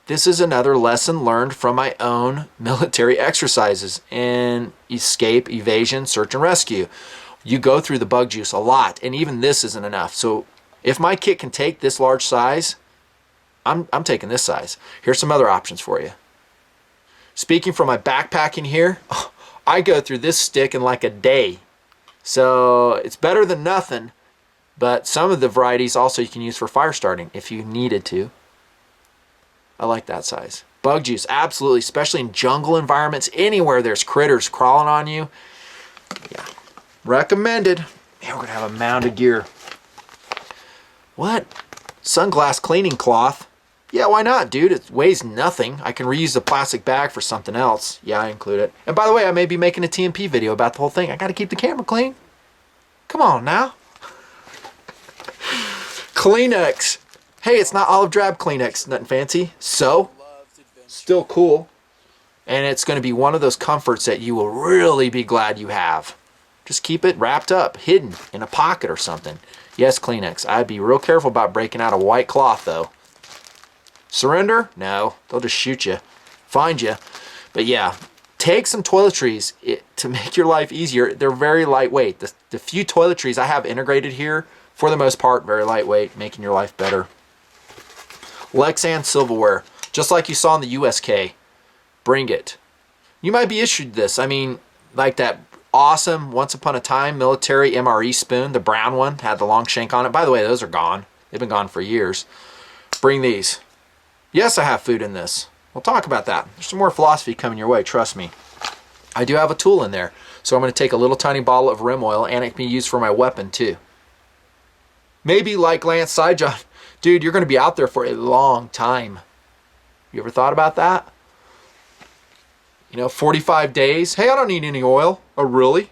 This is another lesson learned from my own military exercises in escape, evasion, search, and rescue. You go through the bug juice a lot, and even this isn't enough. So if my kit can take this large size, I'm taking this size. Here's some other options for you. Speaking from my backpacking here, I go through this stick in like a day. So it's better than nothing, but some of the varieties also you can use for fire starting if you needed to. I like that size. Bug juice, absolutely, especially in jungle environments, anywhere there's critters crawling on you. Yeah, recommended. Man, we're gonna have a mound of gear. What? Sunglass cleaning cloth? Yeah, why not, dude? It weighs nothing. I can reuse the plastic bag for something else. Yeah, I include it. And by the way, I may be making a TMP video about the whole thing. I gotta keep the camera clean. Come on now. Kleenex. Hey, it's not olive drab Kleenex, Nutnfancy. So, still cool. And it's going to be one of those comforts that you will really be glad you have. Just keep it wrapped up, hidden in a pocket or something. Yes, Kleenex. I'd be real careful about breaking out a white cloth, though. Surrender? No. They'll just shoot you. Find you. But yeah, take some toiletries to make your life easier. They're very lightweight. The few toiletries I have integrated here, for the most part, very lightweight, making your life better. Lexan silverware, just like you saw in the USK. Bring it. You might be issued this. I mean, like that awesome Once Upon a Time military MRE spoon, the brown one, had the long shank on it. By the way, those are gone. They've been gone for years. Bring these. Yes, I have food in this. We'll talk about that. There's some more philosophy coming your way, trust me. I do have a tool in there. So I'm going to take a little tiny bottle of rim oil, and it can be used for my weapon too. Maybe like Lance Sidejohn. Dude, you're going to be out there for a long time. You ever thought about that? 45 days. Hey, I don't need any oil. Oh, really?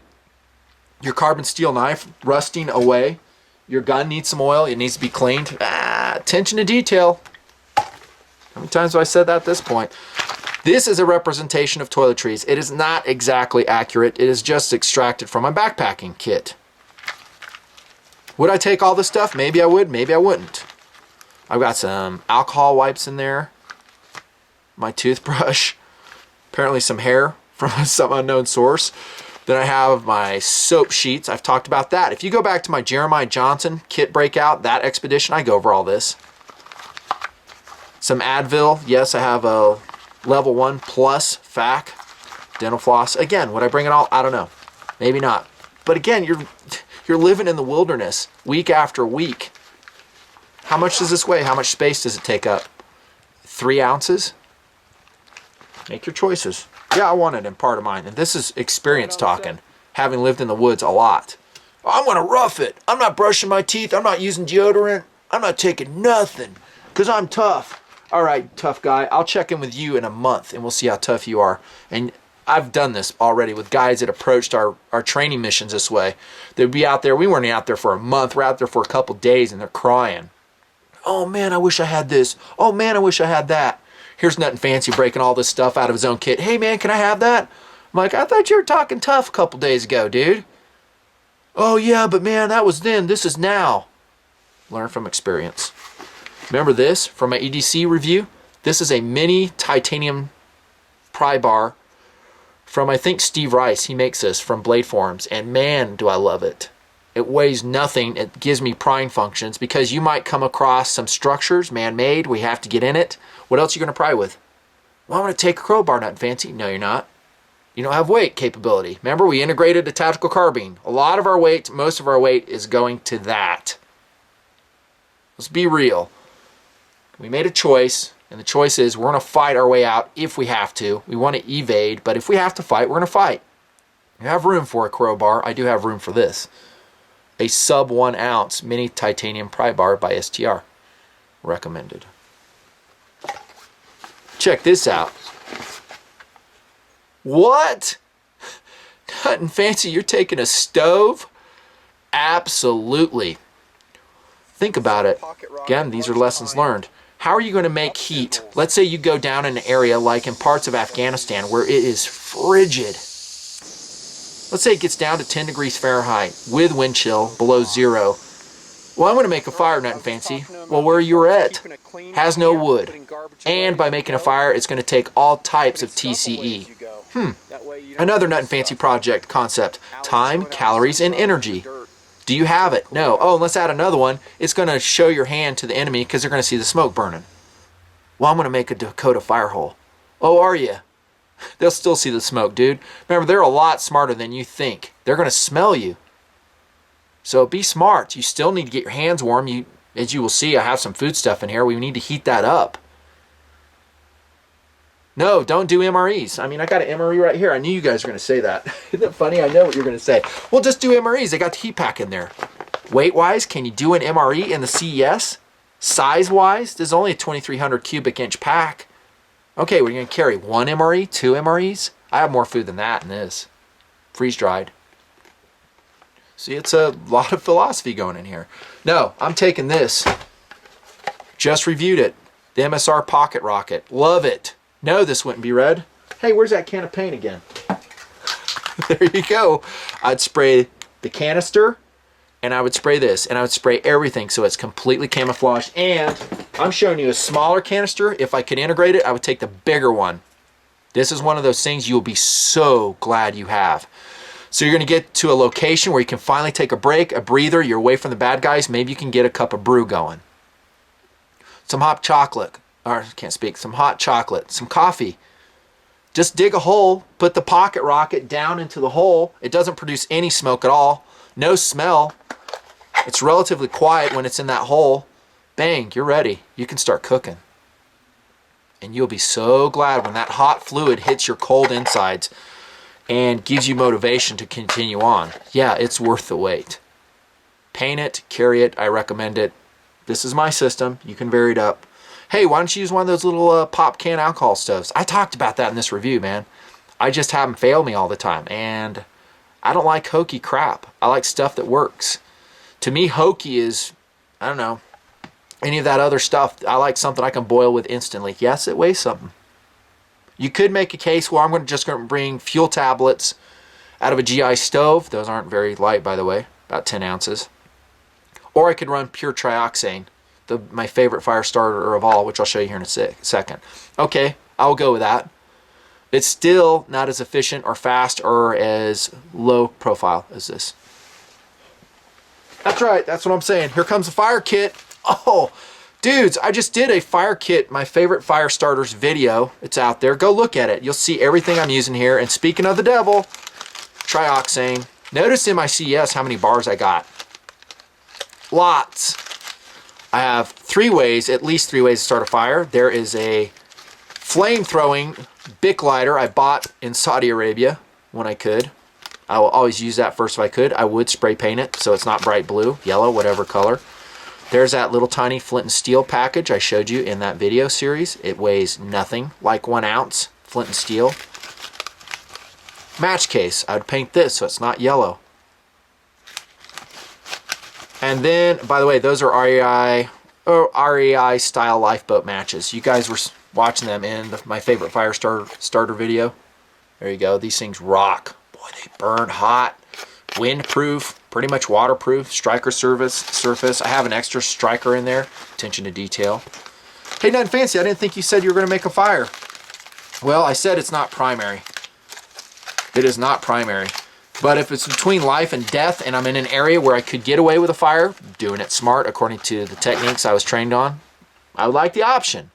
Your carbon steel knife rusting away. Your gun needs some oil. It needs to be cleaned. Attention to detail. How many times have I said that at this point? This is a representation of toiletries. It is not exactly accurate. It is just extracted from my backpacking kit. Would I take all this stuff? Maybe I would. Maybe I wouldn't. I've got some alcohol wipes in there. My toothbrush. Apparently some hair from some unknown source. Then I have my soap sheets. I've talked about that. If you go back to my Jeremiah Johnson kit breakout, that expedition, I go over all this. Some Advil. Yes, I have a level 1 plus FAC. Dental floss. Again, would I bring it all? I don't know. Maybe not. But again, you're living in the wilderness week after week. How much does this weigh? How much space does it take up? 3 ounces? Make your choices. Yeah, I want it in part of mine. And this is experience talking, having lived in the woods a lot. I'm going to rough it. I'm not brushing my teeth. I'm not using deodorant. I'm not taking nothing because I'm tough. All right, tough guy. I'll check in with you in a month and we'll see how tough you are. And I've done this already with guys that approached our training missions this way. They'd be out there. We weren't out there for a month. We're out there for a couple days and they're crying. Oh, man, I wish I had this. Oh, man, I wish I had that. Here's Nutnfancy breaking all this stuff out of his own kit. Hey, man, can I have that? I'm like, I thought you were talking tough a couple days ago, dude. Oh, yeah, but, man, that was then. This is now. Learn from experience. Remember this from my EDC review? This is a mini titanium pry bar from, I think, Steve Rice. He makes this from Blade Forums, and man, do I love it. It weighs nothing. It gives me prying functions because you might come across some structures, man-made. We have to get in it. What else are you going to pry with? Well, I'm going to take a crowbar, Nutnfancy. No, you're not. You don't have weight capability. Remember, we integrated a tactical carbine. A lot of our weight, most of our weight is going to that. Let's be real. We made a choice, and the choice is we're going to fight our way out if we have to. We want to evade, but if we have to fight, we're going to fight. You have room for a crowbar. I do have room for this. A sub 1 ounce mini titanium pry bar by STR. Recommended. Check this out. What? Nutnfancy, you're taking a stove? Absolutely. Think about it. Again, these are lessons learned. How are you going to make heat? Let's say you go down in an area like in parts of Afghanistan where it is frigid. Let's say it gets down to 10 degrees Fahrenheit with wind chill below 0. Well, I'm going to make a fire, Nutnfancy. Well, where you're at has no wood. And by making a fire, it's going to take all types of TCE. Another Nutnfancy project concept. Time, calories, and energy. Do you have it? No. Oh, let's add another one. It's going to show your hand to the enemy because they're going to see the smoke burning. Well, I'm going to make a Dakota fire hole. Oh, are you? They'll still see the smoke, dude. Remember, they're a lot smarter than you think. They're going to smell you. So be smart. You still need to get your hands warm. As you will see, I have some food stuff in here. We need to heat that up. No, don't do MREs. I mean, I got an MRE right here. I knew you guys were going to say that. Isn't that funny? I know what you're going to say. Well, just do MREs. They got the heat pack in there. Weight-wise, can you do an MRE in the CES? Size-wise, there's only a 2,300 cubic inch pack. Okay, we're going to carry 1 MRE, 2 MREs. I have more food than that in this. Freeze-dried. See, it's a lot of philosophy going in here. No, I'm taking this. Just reviewed it. The MSR Pocket Rocket. Love it. No, this wouldn't be red. Hey, where's that can of paint again? There you go. I'd spray the canister, and I would spray this, and I would spray everything so it's completely camouflaged. And I'm showing you a smaller canister. If I could integrate it, I would take the bigger one. This is one of those things you'll be so glad you have. So you're going to get to a location where you can finally take a break, a breather. You're away from the bad guys. Maybe you can get a cup of brew going. Some hot chocolate. Or, I can't speak. Some hot chocolate. Some coffee. Just dig a hole. Put the pocket rocket down into the hole. It doesn't produce any smoke at all. No smell. It's relatively quiet when it's in that hole. Bang, you're ready. You can start cooking. And you'll be so glad when that hot fluid hits your cold insides and gives you motivation to continue on. Yeah, it's worth the wait. Paint it, carry it, I recommend it. This is my system. You can vary it up. Hey, why don't you use one of those little pop can alcohol stoves? I talked about that in this review, man. I just have them fail me all the time. And I don't like hokey crap. I like stuff that works. To me, hokey is, I don't know, any of that other stuff. I like something I can boil with instantly. Yes, it weighs something. You could make a case where I'm just going to bring fuel tablets out of a GI stove. Those aren't very light, by the way, about 10 ounces. Or I could run pure trioxane, my favorite fire starter of all, which I'll show you here in a second. Okay, I'll go with that. It's still not as efficient or fast or as low profile as this. That's right, that's what I'm saying. Here comes the fire kit. Oh, dudes, I just did a fire kit, my favorite fire starters video. It's out there. Go look at it. You'll see everything I'm using here. And speaking of the devil, trioxane, Notice in my CES how many bars I got. Lots. I have at least three ways to start a fire. There is a flame-throwing Bic lighter I bought in Saudi Arabia when I could. I will always use that first if I could. I would spray paint it so it's not bright blue, yellow, whatever color. There's that little tiny flint and steel package I showed you in that video series. It weighs nothing, like 1 ounce, flint and steel. Match case. I would paint this so it's not yellow. And then, by the way, those are REI style lifeboat matches. You guys were watching them in my favorite Firestarter video. There you go. These things rock. Boy, they burn hot. Windproof, pretty much waterproof. Striker surface. I have an extra striker in there. Attention to detail. Hey, Nutnfancy, I didn't think you said you were going to make a fire. Well, I said it's not primary. It is not primary. But if it's between life and death and I'm in an area where I could get away with a fire, doing it smart according to the techniques I was trained on, I would like the option.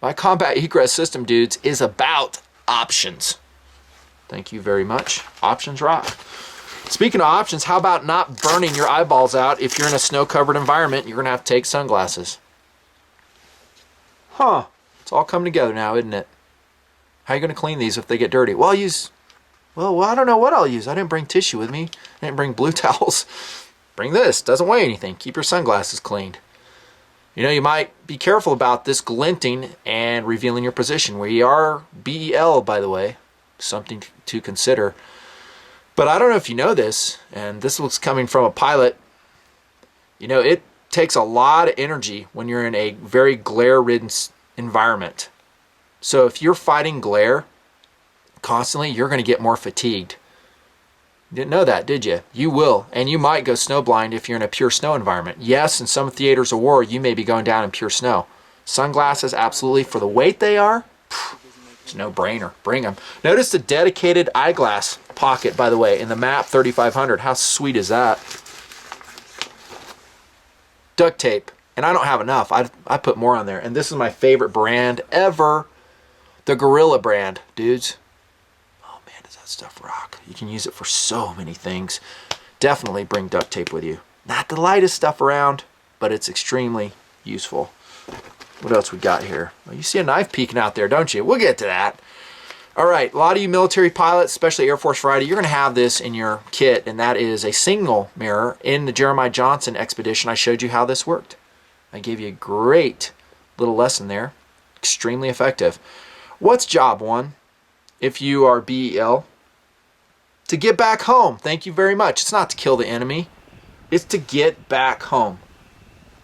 My combat egress system, dudes, is about options. Thank you very much. Options rock. Speaking of options, how about not burning your eyeballs out if you're in a snow-covered environment? You're going to have to take sunglasses. Huh. It's all coming together now, isn't it? How are you going to clean these if they get dirty? Well, I don't know what I'll use. I didn't bring tissue with me. I didn't bring blue towels. Bring this. Doesn't weigh anything. Keep your sunglasses cleaned. You know, you might be careful about this glinting and revealing your position. We are BEL, by the way. Something to consider. But I don't know if you know this, and this was coming from a pilot. You know, it takes a lot of energy when you're in a very glare-ridden environment. So if you're fighting glare constantly, you're going to get more fatigued. You didn't know that, did you? You will, and you might go snowblind if you're in a pure snow environment. Yes, in some theaters of war, you may be going down in pure snow. Sunglasses, absolutely, for the weight they are, it's no brainer. Bring them. Notice the dedicated eyeglass pocket, by the way, in the MAP 3500. How sweet is that? Duct tape, and I don't have enough. I put more on there, and this is my favorite brand ever, the Gorilla brand, dudes. Stuff rock. You can use it for so many things. Definitely bring duct tape with you. Not the lightest stuff around, but it's extremely useful. What else we got here? Well, you see a knife peeking out there, don't you? We'll get to that. All right, a lot of you military pilots, especially Air Force variety, you're going to have this in your kit, and that is a signal mirror. In the Jeremiah Johnson expedition, I showed you how this worked. I gave you a great little lesson there. Extremely effective. What's job one if you are BEL? To get back home. Thank you very much. It's not to kill the enemy. It's to get back home.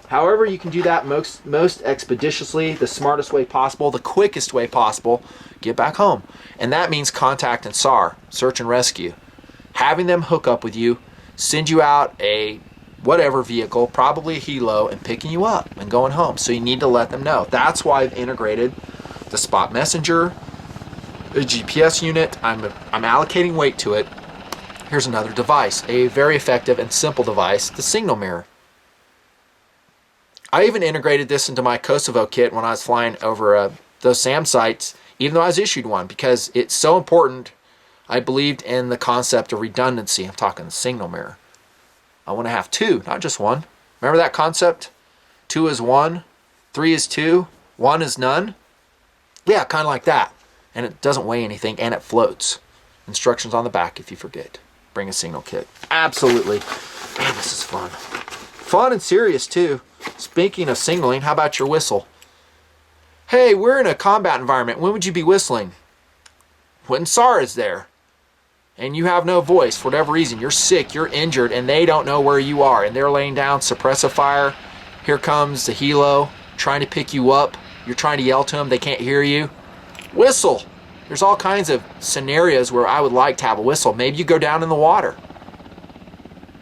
However you can do that most expeditiously, the smartest way possible, the quickest way possible, get back home. And that means contact and SAR, search and rescue. Having them hook up with you, send you out a whatever vehicle, probably a helo, and picking you up and going home. So you need to let them know. That's why I've integrated the Spot Messenger, a GPS unit. I'm allocating weight to it. Here's another device, a very effective and simple device, the signal mirror. I even integrated this into my Kosovo kit when I was flying over those SAM sites, even though I was issued one, because it's so important. I believed in the concept of redundancy. I'm talking the signal mirror. I want to have two, not just one. Remember that concept? 2 is 1, 3 is 2, 1 is none. Yeah, kind of like that. And it doesn't weigh anything, and it floats. Instructions on the back if you forget. Bring a signal kit. Absolutely. Man, this is fun. Fun and serious, too. Speaking of signaling, how about your whistle? Hey, we're in a combat environment. When would you be whistling? When SAR is there. And you have no voice for whatever reason. You're sick, you're injured, and they don't know where you are. And they're laying down suppressive fire. Here comes the helo trying to pick you up. You're trying to yell to them. They can't hear you. Whistle. There's all kinds of scenarios where I would like to have a whistle. Maybe you go down in the water.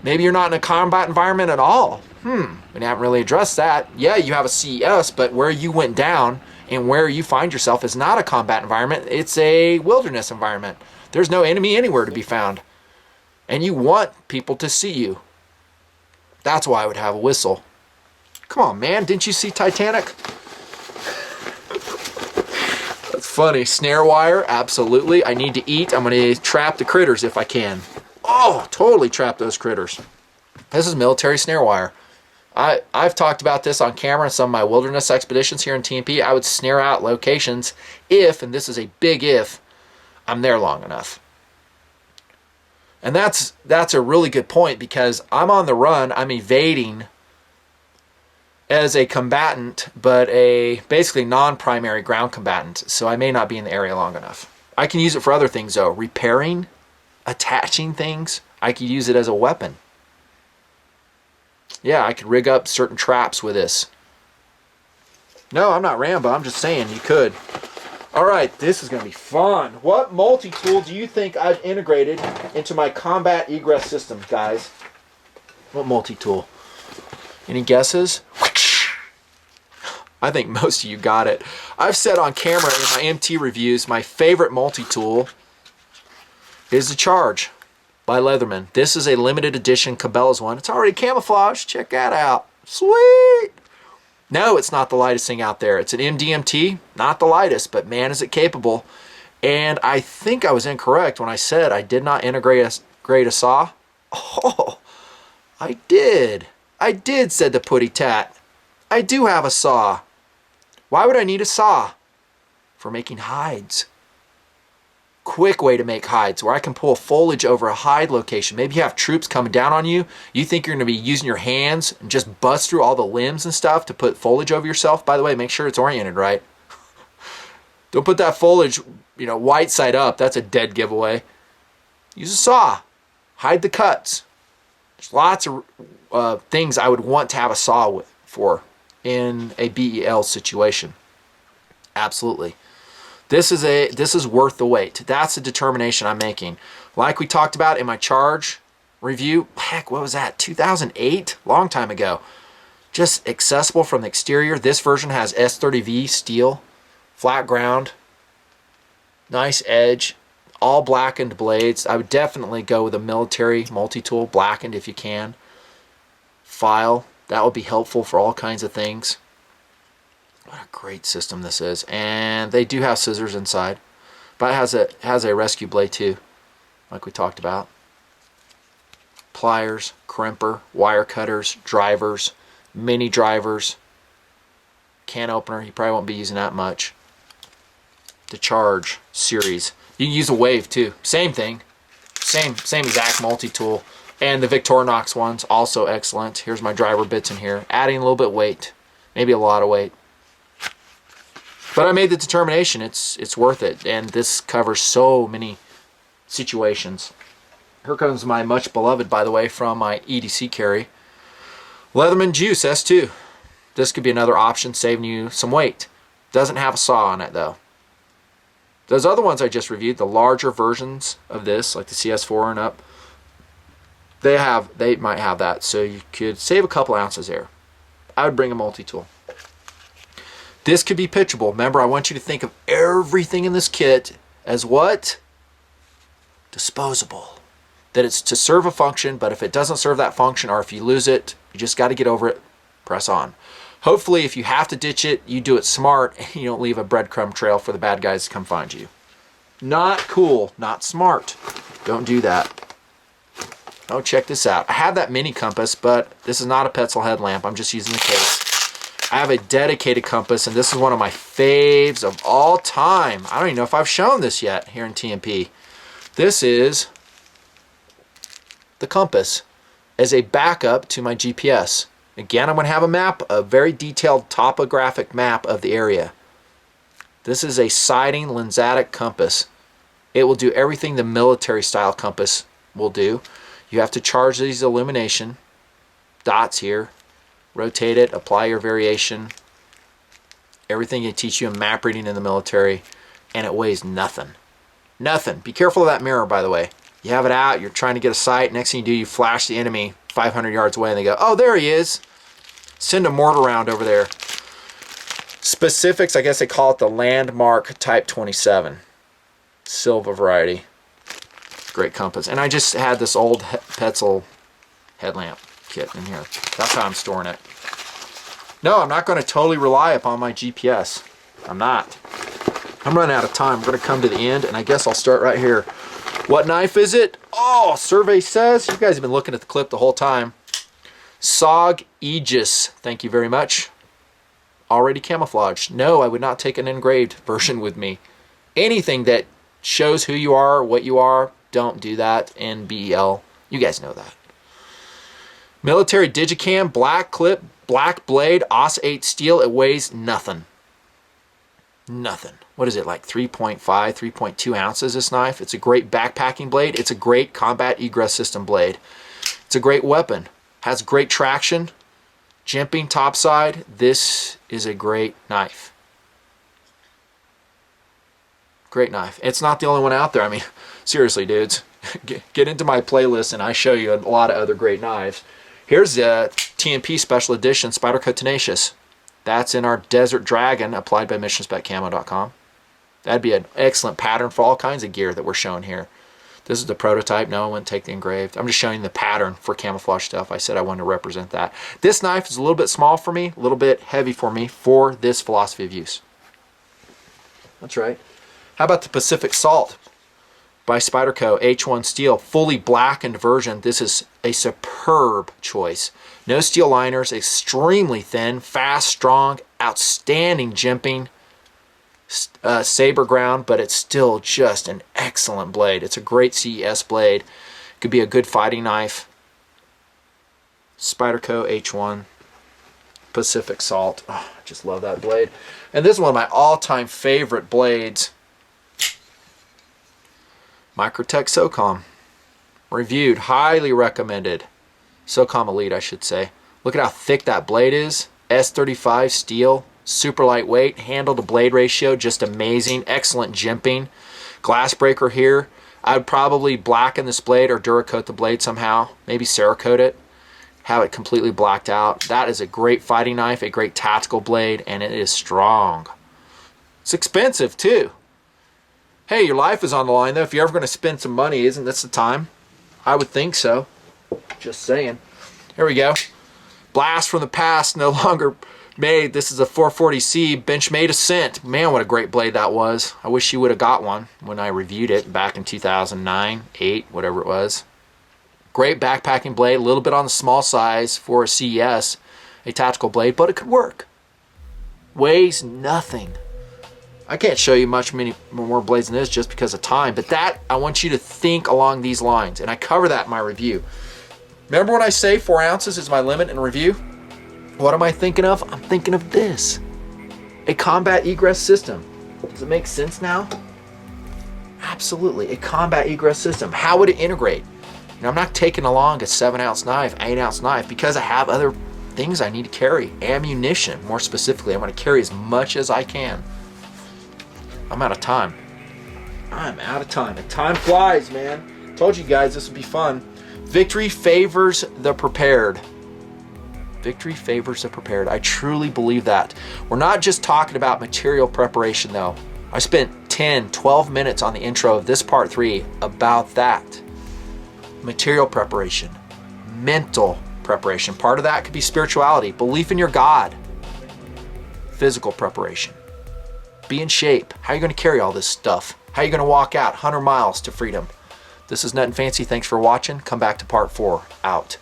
Maybe you're not in a combat environment at all. We haven't really addressed that. Yeah, you have a CES, but where you went down and where you find yourself is not a combat environment. It's a wilderness environment. There's no enemy anywhere to be found. And you want people to see you. That's why I would have a whistle. Come on, man. Didn't you see Titanic? That's funny. Snare wire, absolutely. I need to eat. I'm going to trap the critters if I can. Oh, totally trap those critters. This is military snare wire. I've talked about this on camera in some of my wilderness expeditions here in TMP. I would snare out locations if, and this is a big if, I'm there long enough. And that's a really good point, because I'm on the run. I'm evading as a combatant, but a basically non-primary ground combatant. So I may not be in the area long enough. I can use it for other things though. Repairing, attaching things. I could use it as a weapon. Yeah, I could rig up certain traps with this. No, I'm not Rambo. I'm just saying you could. All right, this is going to be fun. What multi-tool do you think I've integrated into my combat egress system, guys? What multi-tool? Any guesses? I think most of you got it. I've said on camera in my MT reviews, my favorite multi-tool is the Charge by Leatherman. This is a limited edition Cabela's one. It's already camouflaged. Check that out. Sweet! No, it's not the lightest thing out there. It's an MDMT, not the lightest, but man, is it capable. And I think I was incorrect when I said I did not integrate a saw. Oh, I did. I did, said the Putty Tat. I do have a saw. Why would I need a saw? For making hides. Quick way to make hides, where I can pull foliage over a hide location. Maybe you have troops coming down on you. You think you're going to be using your hands and just bust through all the limbs and stuff to put foliage over yourself. By the way, make sure it's oriented right. Don't put that foliage, white side up. That's a dead giveaway. Use a saw. Hide the cuts. There's lots of things I would want to have a saw for in a BEL situation. Absolutely. This is worth the wait. That's the determination I'm making. Like we talked about in my Charge review, heck, what was that? 2008? Long time ago. Just accessible from the exterior. This version has S30V steel, flat ground, nice edge, all blackened blades. I would definitely go with a military multi-tool, blackened if you can. File, that would be helpful for all kinds of things. What a great system this is. And they do have scissors inside, but it has a rescue blade too, like we talked about. Pliers, crimper, wire cutters, drivers, mini drivers, can opener. You probably won't be using that much. The Charge series. You can use a wave too. Same thing. Same exact multi-tool. And the Victorinox ones, also excellent. Here's my driver bits in here. Adding a little bit of weight. Maybe a lot of weight. But I made the determination, it's worth it, and this covers so many situations. Here comes my much beloved, by the way, from my EDC carry. Leatherman Juice S2. This could be another option, saving you some weight. Doesn't have a saw on it, though. Those other ones I just reviewed, the larger versions of this, like the CS4 and up, they might have that, so you could save a couple ounces there. I would bring a multi-tool. This could be pitchable. Remember, I want you to think of everything in this kit as what? Disposable. That it's to serve a function, but if it doesn't serve that function, or if you lose it, you just got to get over it, press on. Hopefully, if you have to ditch it, you do it smart, and you don't leave a breadcrumb trail for the bad guys to come find you. Not cool, not smart. Don't do that. Oh, check this out. I have that mini compass, but this is not a Petzl headlamp. I'm just using the case. I have a dedicated compass, and this is one of my faves of all time. I don't even know if I've shown this yet here in TMP. This is the compass as a backup to my GPS. Again, I'm going to have a map, a very detailed topographic map of the area. This is a sighting lensatic compass. It will do everything the military style compass will do. You have to charge these illumination dots here. Rotate it, apply your variation, everything they teach you in map reading in the military, and it weighs nothing. Nothing. Be careful of that mirror, by the way. You have it out, you're trying to get a sight, next thing you do, you flash the enemy 500 yards away, and they go, oh, there he is. Send a mortar round over there. Specifics, I guess they call it the Landmark Type 27. Silva variety. Great compass. And I just had this old Petzl headlamp kit in here. That's how I'm storing it. No, I'm not going to totally rely upon my GPS. I'm not. I'm running out of time. We're going to come to the end, and I guess I'll start right here. What knife is it? Oh, survey says. You guys have been looking at the clip the whole time. SOG Aegis. Thank you very much. Already camouflaged. No, I would not take an engraved version with me. Anything that shows who you are, what you are, don't do that. NBL. You guys know that. Military Digicam, black clip, black blade, AUS 8 steel. It weighs nothing. Nothing. What is it, like 3.5, 3.2 ounces, this knife? It's a great backpacking blade. It's a great combat egress system blade. It's a great weapon. Has great traction. Jimping topside. This is a great knife. Great knife. It's not the only one out there. I mean, seriously, dudes. Get into my playlist and I show you a lot of other great knives. Here's the TNP Special Edition Spyderco Tenacious. That's in our Desert Dragon, applied by missionspeccamo.com. That'd be an excellent pattern for all kinds of gear that we're showing here. This is the prototype. No, I wouldn't take the engraved. I'm just showing you the pattern for camouflage stuff. I said I wanted to represent that. This knife is a little bit small for me, a little bit heavy for me for this philosophy of use. That's right. How about the Pacific Salt by Spyderco H1 steel, fully blackened version? This is a superb choice. No steel liners, extremely thin, fast, strong, outstanding jimping, saber ground, but it's still just an excellent blade. It's a great CES blade. Could be a good fighting knife. Spyderco H1 Pacific Salt. Oh, I just love that blade. And this is one of my all-time favorite blades. Microtech SOCOM. Reviewed, highly recommended. SOCOM Elite, I should say. Look at how thick that blade is. S35 steel, super lightweight. Handle to blade ratio, just amazing. Excellent jimping. Glass breaker here. I would probably blacken this blade or Duracoat the blade somehow. Maybe Cerakote it. Have it completely blacked out. That is a great fighting knife, a great tactical blade, and it is strong. It's expensive too. Hey, your life is on the line though. If you're ever going to spend some money, isn't this the time? I would think so. Just saying. Here we go. Blast from the past, no longer made. This is a 440C Benchmade Ascent. Man, what a great blade that was. I wish you would have got one when I reviewed it back in 2009, 8, whatever it was. Great backpacking blade, a little bit on the small size for a CES, a tactical blade, but it could work. Weighs nothing. I can't show you many more blades than this just because of time, but that, I want you to think along these lines, and I cover that in my review. Remember when I say 4 ounces is my limit in review? What am I thinking of? I'm thinking of this. A combat egress system. Does it make sense now? Absolutely, a combat egress system. How would it integrate? Now, I'm not taking along a 7-ounce knife, 8-ounce knife, because I have other things I need to carry. Ammunition, more specifically. I want to carry as much as I can. I'm out of time. I'm out of time. And time flies, man. Told you guys this would be fun. Victory favors the prepared. Victory favors the prepared. I truly believe that. We're not just talking about material preparation, though. I spent 10, 12 minutes on the intro of this part 3 about that. Material preparation. Mental preparation. Part of that could be spirituality. Belief in your God. Physical preparation. Be in shape. How are you going to carry all this stuff? How are you going to walk out 100 miles to freedom? This is Nutnfancy. Thanks for watching. Come back to part 4. Out.